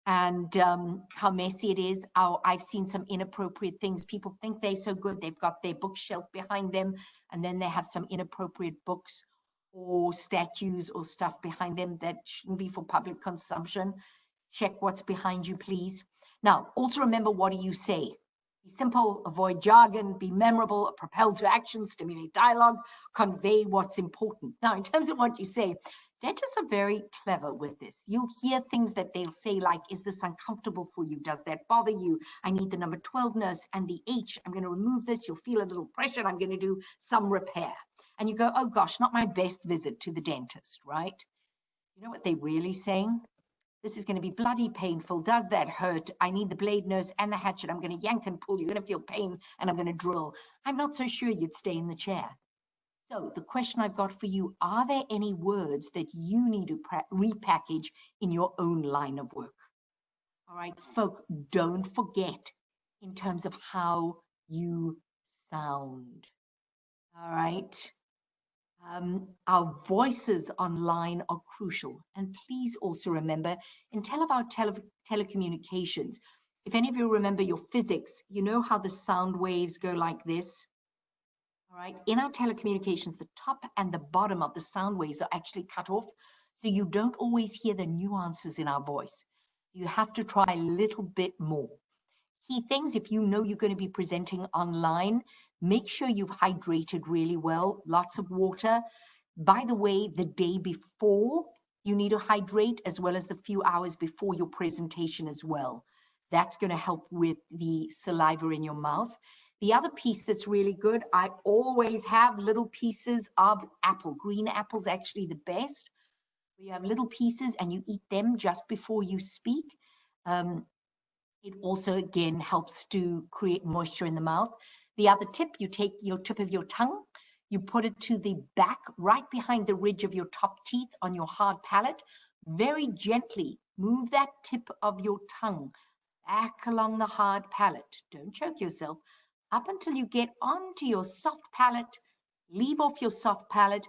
S2: And how messy it is. I've seen some inappropriate things. People think they're so good. They've got their bookshelf behind them, and then they have some inappropriate books or statues or stuff behind them that shouldn't be for public consumption. Check what's behind you, please. Now, also remember, what do you say? Be simple, avoid jargon, be memorable, propel to action, stimulate dialogue, convey what's important. Now, in terms of what you say, dentists are very clever with this. You'll hear things that they'll say like, is this uncomfortable for you? Does that bother you? I need the number 12 nurse and the H. I'm going to remove this. You'll feel a little pressure and I'm going to do some repair. And you go, oh gosh, not my best visit to the dentist, right? You know what they're really saying? This is going to be bloody painful. Does that hurt? I need the blade nurse and the hatchet. I'm going to yank and pull. You're going to feel pain and I'm going to drill. I'm not so sure you'd stay in the chair. So the question I've got for you, are there any words that you need to repackage in your own line of work? All right, folk, don't forget in terms of how you sound. All right. Our voices online are crucial. And please also remember, in telecommunications, if any of you remember your physics, you know how the sound waves go like this? All right. In our telecommunications, the top and the bottom of the sound waves are actually cut off. So you don't always hear the nuances in our voice. You have to try a little bit more. Key things, if you know you're going to be presenting online, make sure you've hydrated really well, lots of water. By the way, the day before, you need to hydrate as well as the few hours before your presentation as well. That's going to help with the saliva in your mouth. The other piece that's really good, I always have little pieces of apple. Green apple's actually the best. You have little pieces and you eat them just before you speak. It also, again, helps to create moisture in the mouth. The other tip, you take your tip of your tongue, you put it to the back, right behind the ridge of your top teeth on your hard palate. Very gently move that tip of your tongue back along the hard palate. Don't choke yourself. Up until you get onto your soft palate, leave off your soft palate.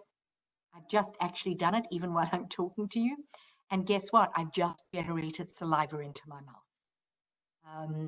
S2: I've just actually done it even while I'm talking to you. And guess what? I've just generated saliva into my mouth.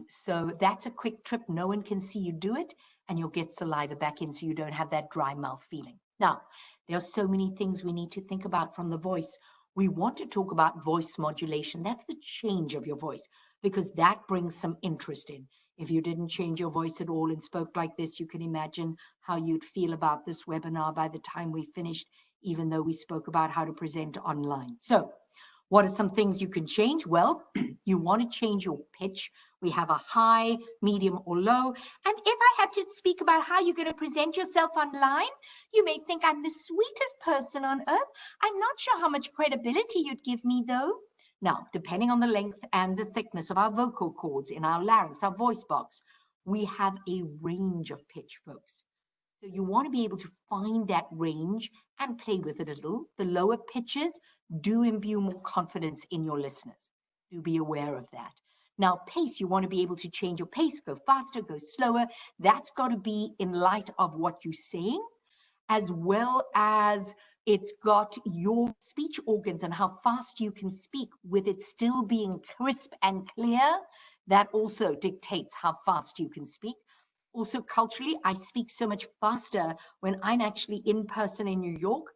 S2: So that's a quick trip. No one can see you do it, and you'll get saliva back in so you don't have that dry mouth feeling. Now, there are so many things we need to think about from the voice. We want to talk about voice modulation. That's the change of your voice, because that brings some interest in. If you didn't change your voice at all and spoke like this, you can imagine how you'd feel about this webinar by the time we finished, even though we spoke about how to present online. So, what are some things you can change? Well, you want to change your pitch. We have a high, medium, or low. And if I had to speak about how you're going to present yourself online, you may think I'm the sweetest person on earth. I'm not sure how much credibility you'd give me, though. Now, depending on the length and the thickness of our vocal cords in our larynx, our voice box, we have a range of pitch, folks. So you want to be able to find that range and play with it a little. The lower pitches do imbue more confidence in your listeners. Do be aware of that. Now, pace, you want to be able to change your pace, go faster, go slower. That's got to be in light of what you're saying, as well as it's got your speech organs and how fast you can speak with it still being crisp and clear. That also dictates how fast you can speak. Also, culturally, I speak so much faster when I'm actually in person in New York.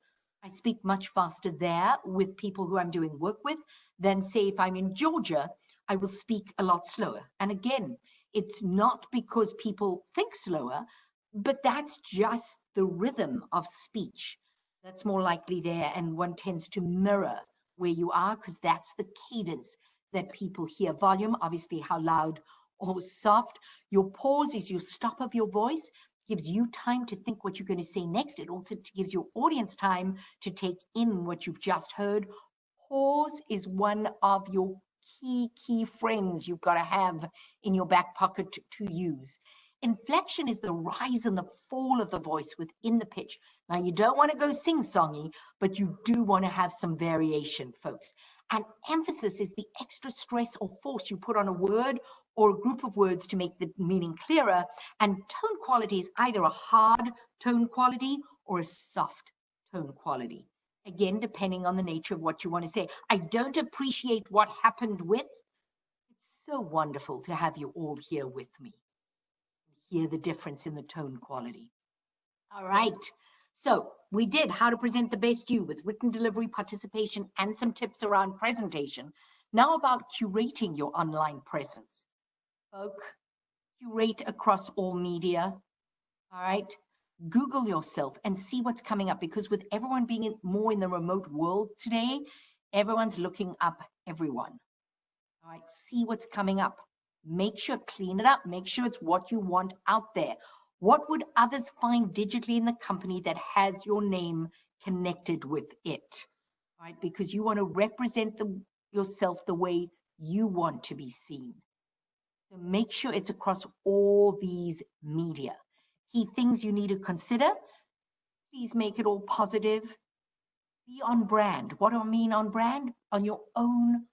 S2: I speak much faster there with people who I'm doing work with than, say, if I'm in Georgia, I will speak a lot slower. And again, it's not because people think slower, but that's just the rhythm of speech. That's more likely there, and one tends to mirror where you are because that's the cadence that people hear. Volume, obviously, how loud or soft. Your pause is your stop of your voice, gives you time to think what you're going to say next. It also gives your audience time to take in what you've just heard. Pause is one of your key friends you've got to have in your back pocket to use. Inflection is the rise and the fall of the voice within the pitch. Now, you don't want to go sing-songy, but you do want to have some variation, folks. And emphasis is the extra stress or force you put on a word or a group of words to make the meaning clearer. And tone quality is either a hard tone quality or a soft tone quality. Again, depending on the nature of what you want to say. I don't appreciate what happened with. It's so wonderful to have you all here with me. Hear the difference in the tone quality. All right. So we did how to present the best you with written delivery, participation, and some tips around presentation. Now about curating your online presence. Folk, curate across all media. All right. Google yourself and see what's coming up, because with everyone being more in the remote world today, everyone's looking up everyone. All right. See what's coming up. Make sure, clean it up. Make sure it's what you want out there. What would others find digitally in the company that has your name connected with it? Right? Because you want to represent yourself the way you want to be seen. So make sure it's across all these media. Key things you need to consider. Please make it all positive. Be on brand. What do I mean on brand? On your own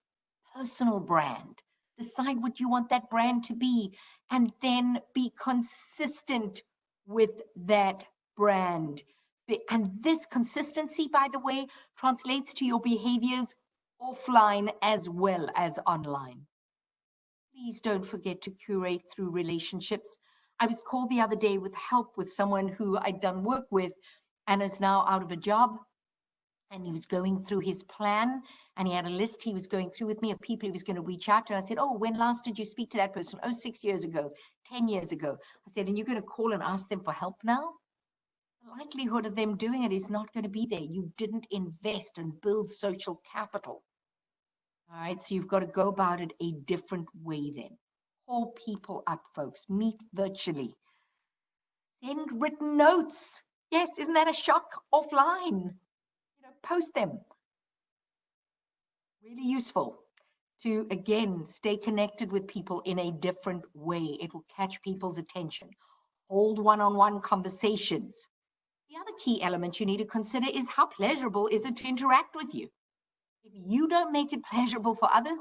S2: personal brand. Decide what you want that brand to be, and then be consistent with that brand. And this consistency, by the way, translates to your behaviors offline as well as online. Please don't forget to curate through relationships. I was called the other day with help with someone who I'd done work with and is now out of a job. And he was going through his plan, and he had a list he was going through with me of people he was going to reach out to. And I said, oh, when last did you speak to that person? Oh, 6 years ago, 10 years ago. I said, and you're going to call and ask them for help now? The likelihood of them doing it is not going to be there. You didn't invest and build social capital. All right, so you've got to go about it a different way then. Call people up, folks. Meet virtually. Send written notes. Yes, isn't that a shock? Offline. Post them. Really useful to, again, stay connected with people in a different way. It will catch people's attention. Hold one-on-one conversations. The other key element you need to consider is how pleasurable is it to interact with you. If you don't make it pleasurable for others,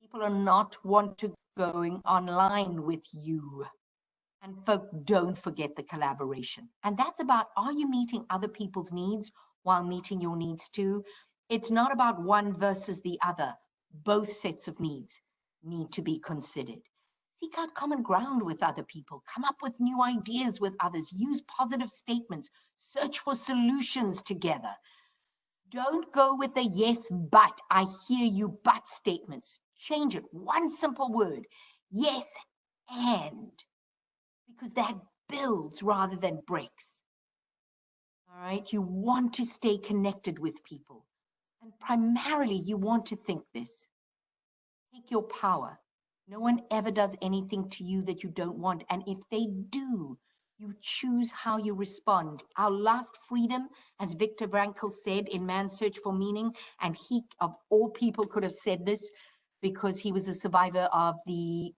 S2: people are not want to going online with you. And folk, don't forget the collaboration. And that's about, are you meeting other people's needs while meeting your needs too? It's not about one versus the other. Both sets of needs need to be considered. Seek out common ground with other people. Come up with new ideas with others. Use positive statements. Search for solutions together. Don't go with the yes, but, I hear you, but statements. Change it. One simple word. Yes, and. Because that builds rather than breaks. All right, you want to stay connected with people. And primarily, you want to think this. Take your power. No one ever does anything to you that you don't want. And if they do, you choose how you respond. Our last freedom, as Viktor Frankl said in Man's Search for Meaning, and he, of all people, could have said this because he was a survivor of the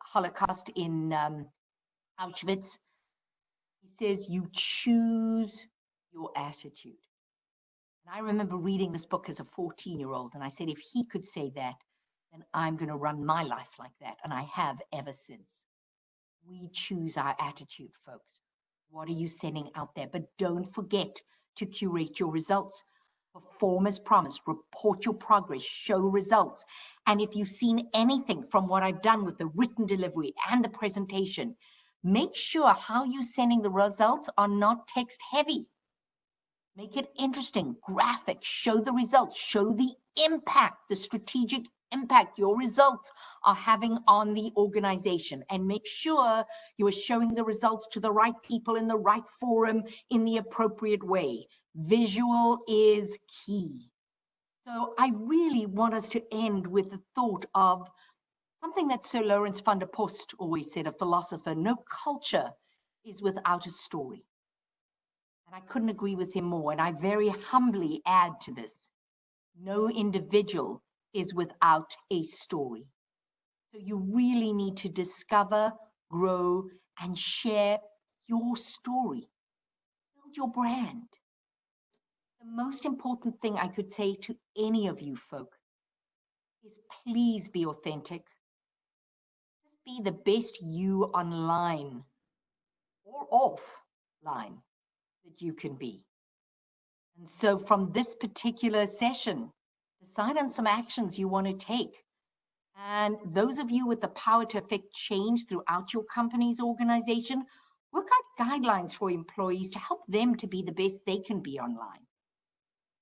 S2: Holocaust in Auschwitz. He says, you choose your attitude. And I remember reading this book as a 14-year-old, and I said, if he could say that, then I'm going to run my life like that. And I have ever since. We choose our attitude, folks. What are you sending out there? But don't forget to curate your results. Perform as promised. Report your progress. Show results. And if you've seen anything from what I've done with the written delivery and the presentation, make sure how you're sending the results are not text heavy. Make it interesting, graphic, show the results, show the impact, the strategic impact your results are having on the organization, and make sure you are showing the results to the right people in the right forum in the appropriate way. Visual is key. So I really want us to end with the thought of something that Sir Lawrence van der Post always said, a philosopher: no culture is without a story. And I couldn't agree with him more. And I very humbly add to this: no individual is without a story. So you really need to discover, grow, and share your story. Build your brand. The most important thing I could say to any of you folk is please be authentic. Just be the best you online or offline that you can be. And so from this particular session, decide on some actions you want to take. And those of you with the power to affect change throughout your company's organization, work out guidelines for employees to help them to be the best they can be online.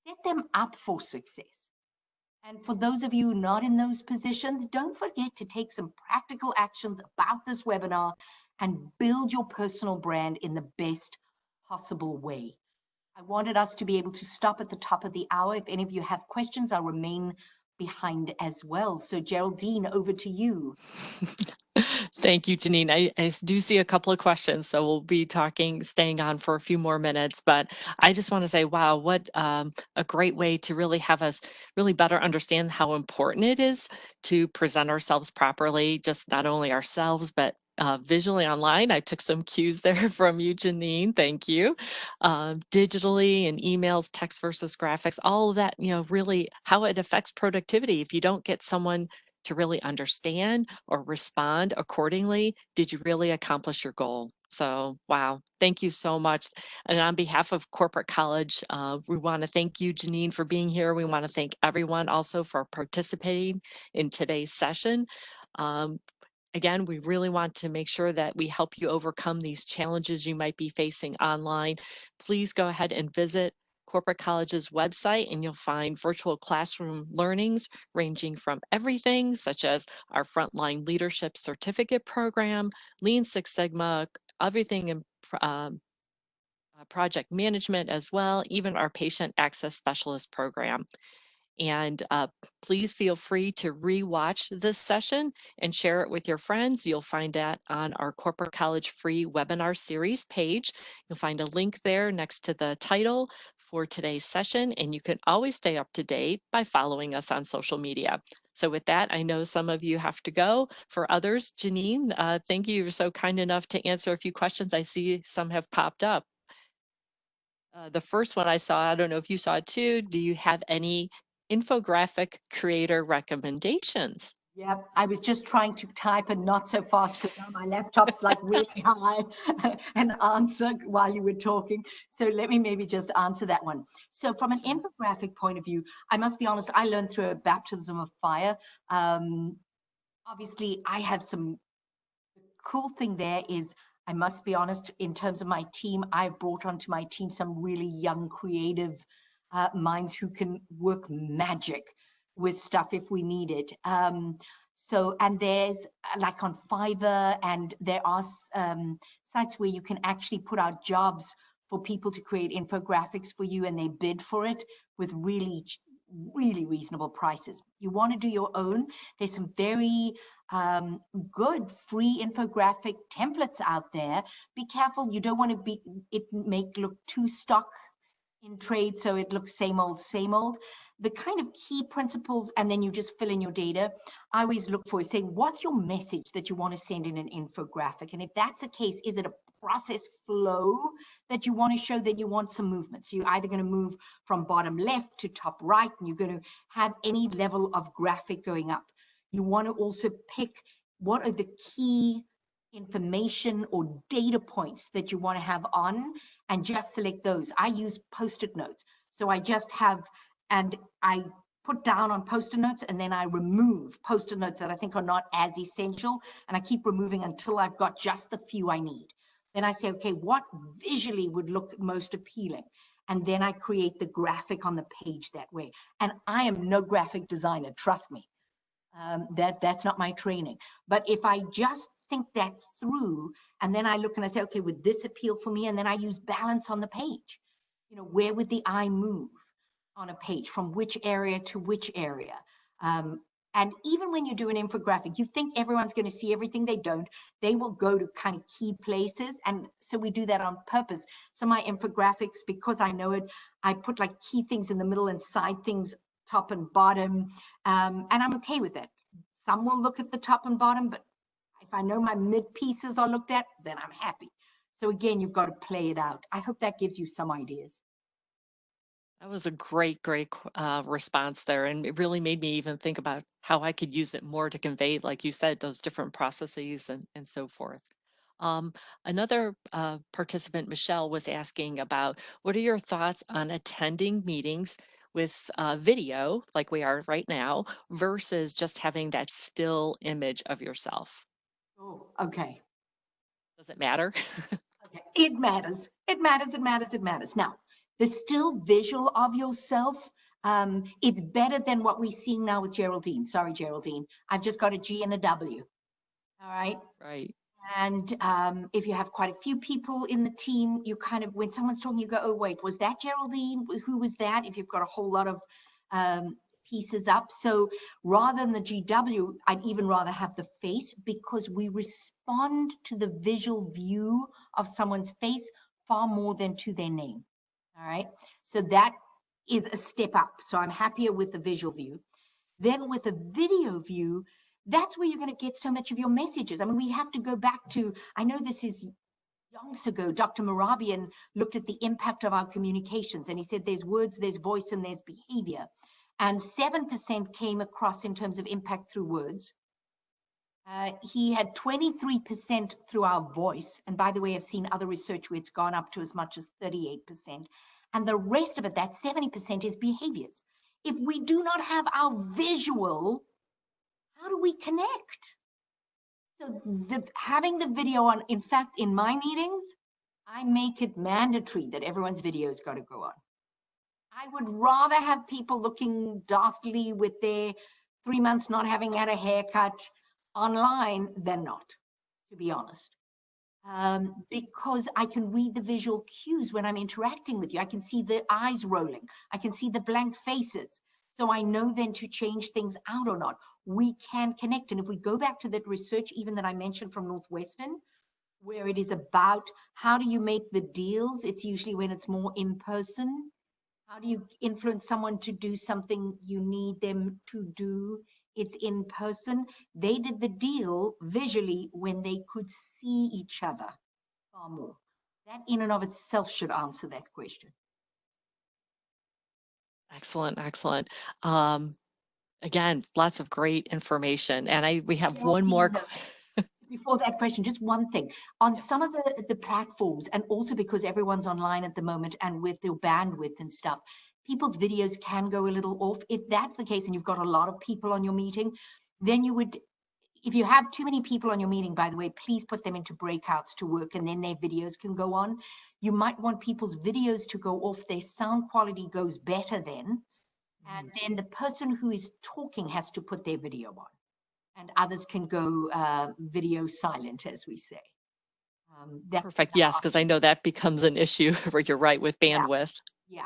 S2: Set them up for success. And for those of you not in those positions, don't forget to take some practical actions about this webinar and build your personal brand in the best possible way. I wanted us to be able to stop at the top of the hour. If any of you have questions, I'll remain behind as well. So Geraldine, over to you.
S1: Thank you, Janine. I do see a couple of questions, so we'll be staying on for a few more minutes. But I just want to say, wow, what a great way to really have us really better understand how important it is to present ourselves properly, just not only ourselves, but visually online. I took some cues there from you, Janine. Thank you. Digitally and emails, text versus graphics, all of that, really how it affects productivity. If you don't get someone to really understand or respond accordingly, did you really accomplish your goal? So, wow, thank you so much. And on behalf of Corporate College, we want to thank you, Janine, for being here. We want to thank everyone also for participating in today's session. Again, we really want to make sure that we help you overcome these challenges you might be facing online. Please go ahead and visit Corporate College's website, and you'll find virtual classroom learnings ranging from everything such as our Frontline Leadership Certificate Program, Lean Six Sigma, everything in project management as well, even our Patient Access Specialist Program. And please feel free to re-watch this session and share it with your friends. You'll find that on our Corporate College free webinar series page. You'll find a link there next to the title for today's session, and you can always stay up to date by following us on social media. So with that, I know some of you have to go. For others, Janine, thank you. You're so kind enough to answer a few questions. I see some have popped up. The first one I saw, I don't know if you saw it too. Do you have any infographic creator recommendations?
S2: Yep, I was just trying to type and not so fast because now my laptop's like really high and answer while you were talking. So let me maybe just answer that one. So from an infographic point of view, I must be honest, I learned through a baptism of fire. Obviously, I have some cool thing there is, I must be honest, in terms of my team, I've brought onto my team some really young, creative minds who can work magic with stuff if we need it. And there's like on Fiverr, and there are sites where you can actually put out jobs for people to create infographics for you, and they bid for it with really reasonable prices. You want to do your own, there's some very good free infographic templates out there. Be careful, you don't want to make look too stock in trade, so it looks same old, same old. The kind of key principles, and then you just fill in your data. I always look for saying, what's your message that you want to send in an infographic? And if that's the case, is it a process flow that you want to show? Then you want some movement. So you're either going to move from bottom left to top right, and you're going to have any level of graphic going up. You want to also pick what are the key information or data points that you want to have on, and just select those. I use post-it notes. So I just have, and I put down on post-it notes, and then I remove post-it notes that I think are not as essential, and I keep removing until I've got just the few I need. Then I say, okay, what visually would look most appealing? And then I create the graphic on the page that way. And I am no graphic designer, trust me. That's not my training. But if I just think that through, and then I look and I say, okay, would this appeal for me? And then I use balance on the page. Where would the eye move on a page, from which area to which area? And even when you do an infographic, you think everyone's going to see everything. They don't. They will go to kind of key places. And so we do that on purpose. So my infographics, because I know it, I put like key things in the middle and side things top and bottom. And I'm okay with it. Some will look at the top and bottom, but I If I know my mid pieces are looked at, then I'm happy. So again, you've got to play it out. I hope that gives you some ideas.
S1: That was a great response there. And it really made me even think about how I could use it more to convey, like you said, those different processes and so forth. Um, another participant, Michelle, was asking about what are your thoughts on attending meetings with video, like we are right now, versus just having that still image of yourself?
S2: Oh, okay.
S1: Does it matter?
S2: Okay. It matters. It matters. It matters. It matters. Now, the still visual of yourself, it's better than what we're seeing now with Geraldine. Sorry, Geraldine. I've just got a G and a W. All right.
S1: Right.
S2: And if you have quite a few people in the team, you kind of, when someone's talking, you go, oh, wait, was that Geraldine? Who was that? If you've got a whole lot of um, pieces up. So rather than the GW, I'd even rather have the face because we respond to the visual view of someone's face far more than to their name. All right. So that is a step up. So I'm happier with the visual view. Then with a video view, that's where you're going to get so much of your messages. I mean, we have to go back to, I know this is yonks ago, Dr. Morabian looked at the impact of our communications, and he said there's words, there's voice, and there's behavior. And 7% came across in terms of impact through words. He had 23% through our voice. And by the way, I've seen other research where it's gone up to as much as 38%. And the rest of it, that 70%, is behaviors. If we do not have our visual, how do we connect? So having the video on, in fact, in my meetings, I make it mandatory that everyone's video's got to go on. I would rather have people looking dastardly with their 3 months not having had a haircut online than not, to be honest. Because I can read the visual cues when I'm interacting with you. I can see the eyes rolling. I can see the blank faces. So I know then to change things out or not. We can connect. And if we go back to that research, even that I mentioned from Northwestern, where it is about how do you make the deals, it's usually when it's more in person. How do you influence someone to do something you need them to do? It's in person. They did the deal visually when they could see each other far more. That in and of itself should answer that question.
S1: Excellent. Um, Again, lots of great information. And we have one more.
S2: Geraldine, before that question, just one thing. On
S1: Yes.
S2: some of the platforms, and also because everyone's online at the moment and with their bandwidth and stuff, people's videos can go a little off. If that's the case and you've got a lot of people on your meeting, then you would, if you have too many people on your meeting, by the way, please put them into breakouts to work and then their videos can go on. You might want people's videos to go off. Their sound quality goes better then. And
S1: Mhm.
S2: then the person who is talking has to put their video on. And others can go video silent, as we say. That's
S1: Perfect.
S2: another
S1: Yes, because I
S2: option.
S1: know that becomes an issue where you're right with
S2: Yeah,
S1: bandwidth.
S2: yeah.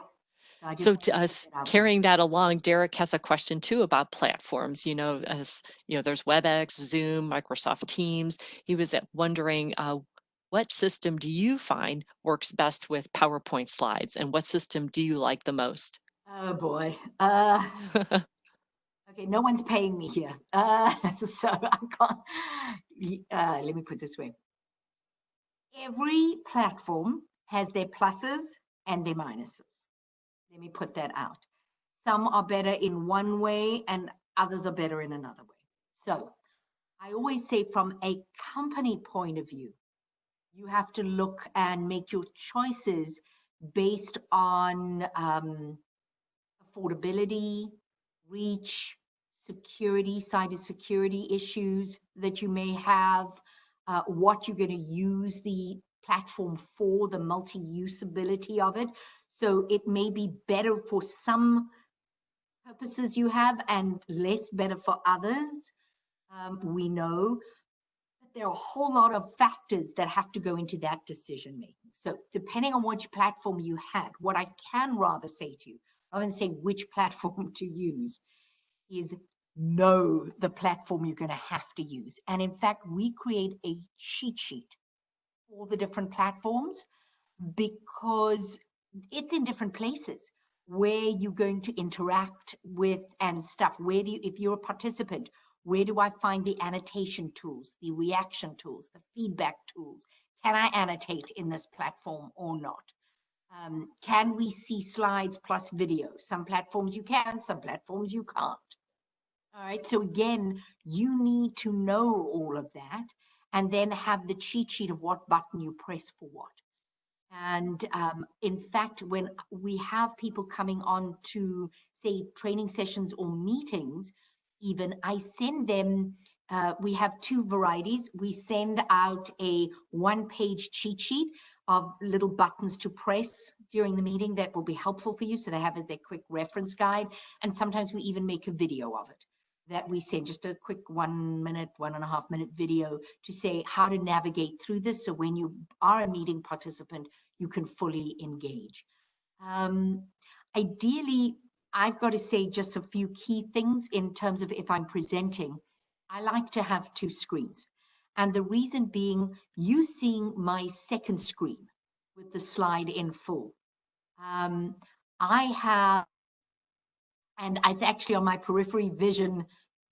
S2: So I just
S1: So
S2: wanted
S1: to
S2: to put
S1: us
S2: that out there.
S1: carrying that along, Derek has a question too about platforms. As there's WebEx, Zoom, Microsoft Teams. He was wondering, what system do you find works best with PowerPoint slides, and what system do you like the most?
S2: Oh boy. Okay, no one's paying me here. So I can't. Let me put it this way. Every platform has their pluses and their minuses. Let me put that out. Some are better in one way and others are better in another way. So I always say from a company point of view, you have to look and make your choices based on affordability, reach, security, cybersecurity issues that you may have, what you're going to use the platform for, the multi-usability of it. So it may be better for some purposes you have and less better for others. We know there are a whole lot of factors that have to go into that decision making. So depending on which platform you had, what I can rather say to you, rather than say which platform to use, is know the platform you're going to have to use. And in fact, we create a cheat sheet for the different platforms because it's in different places where you're going to interact with and stuff. Where do you, if you're a participant, Where do I find the annotation tools, the reaction tools, the feedback tools? Can I annotate in this platform or not? Can we see slides plus video? Some platforms you can, some platforms you can't. All right, so again, you need to know all of that and then have the cheat sheet of what button you press for what. And in fact, when we have people coming on to, say, training sessions or meetings, even I send them, we have two varieties. We send out a one-page cheat sheet of little buttons to press during the meeting that will be helpful for you. So they have their quick reference guide. And sometimes we even make a video of it that we send, just a quick 1 minute, 1.5 minute video to say how to navigate through this. So when you are a meeting participant, you can fully engage. Ideally, I've got to say just a few key things in terms of if I'm presenting. I like to have two screens. And the reason being, you seeing my second screen with the slide in full. I have, and it's actually on my periphery vision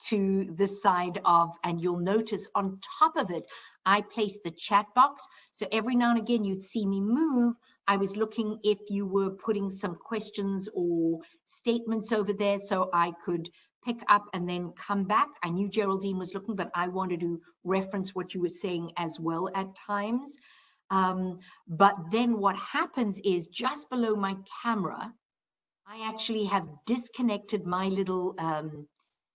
S2: to this side of, and you'll notice on top of it, I placed the chat box. So every now and again, you'd see me move. I was looking if you were putting some questions or statements over there so I could pick up and then come back. I knew Geraldine was looking, but I wanted to reference what you were saying as well at times. But then what happens is just below my camera, I actually have disconnected my little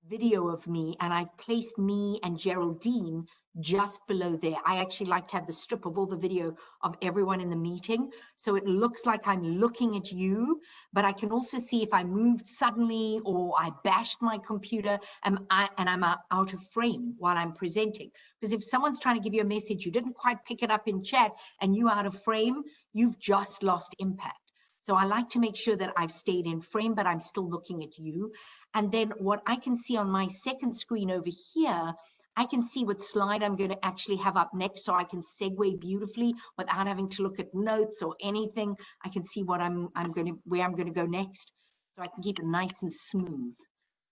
S2: video of me, and I've placed me and Geraldine just below there. I actually like to have the strip of all the video of everyone in the meeting, so it looks like I'm looking at you, but I can also see if I moved suddenly or I bashed my computer and I'm out of frame while I'm presenting. Because if someone's trying to give you a message, you didn't quite pick it up in chat and you out of frame, you've just lost impact. So I like to make sure that I've stayed in frame, but I'm still looking at you. And then what I can see on my second screen over here, I can see what slide I'm going to actually have up next, so I can segue beautifully without having to look at notes or anything. I can see what where I'm going to go next, so I can keep it nice and smooth.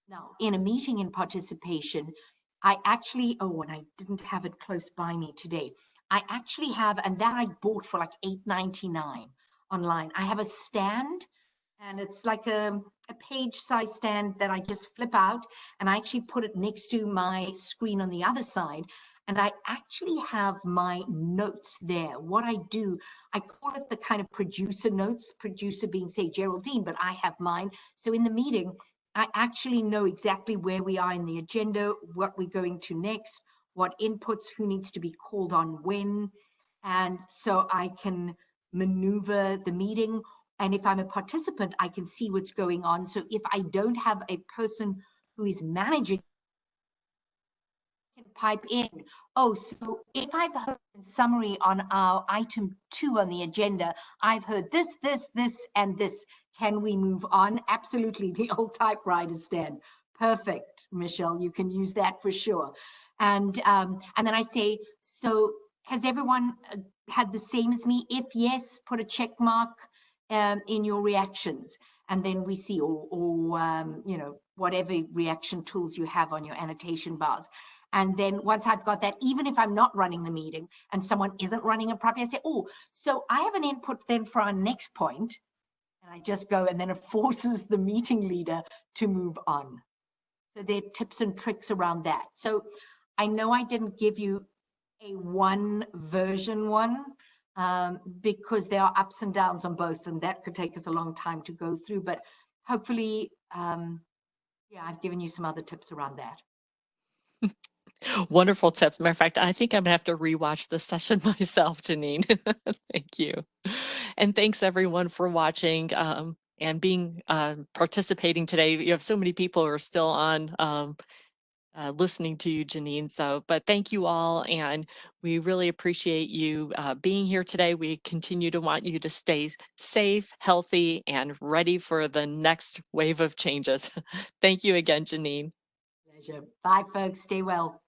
S2: Now, in a meeting in participation, I actually, oh, and I didn't have it close by me today. I actually have, and that I bought for like $8.99 online. I have a stand, and it's like a page size stand that I just flip out, and I actually put it next to my screen on the other side. And I actually have my notes there. What I do, I call it the kind of producer notes, producer being, say, Geraldine, but I have mine. So in the meeting, I actually know exactly where we are in the agenda, what we're going to next, what inputs, who needs to be called on when. And so I can maneuver the meeting. And if I'm a participant, I can see what's going on. So if I don't have a person who is managing, I can pipe in. Oh, so if I've heard in summary on our item 2 on the agenda, I've heard this, this, this, and this. Can we move on? Absolutely. The old typewriter stand. Perfect, Michelle. You can use that for sure. And then I say, so has everyone had the same as me? If yes, put a check mark in your reactions. And then we see, or you know, whatever reaction tools you have on your annotation bars. And then once I've got that, even if I'm not running the meeting and someone isn't running it properly, I say, oh, so I have an input then for our next point. And I just go, and then it forces the meeting leader to move on. So there are tips and tricks around that. So I know I didn't give you a one version one, because there are ups and downs on both, and that could take us a long time to go through. But hopefully, yeah, I've given you some other tips around that.
S1: Wonderful tips. Matter of fact, I think I'm gonna have to rewatch this session myself, Janine. Thank you. And thanks everyone for watching and being participating today. You have so many people who are still on listening to you, Janine. So, but thank you all. And we really appreciate you being here today. We continue to want you to stay safe, healthy, and ready for the next wave of changes. Thank you again, Janine.
S2: Pleasure. Bye, folks. Stay well.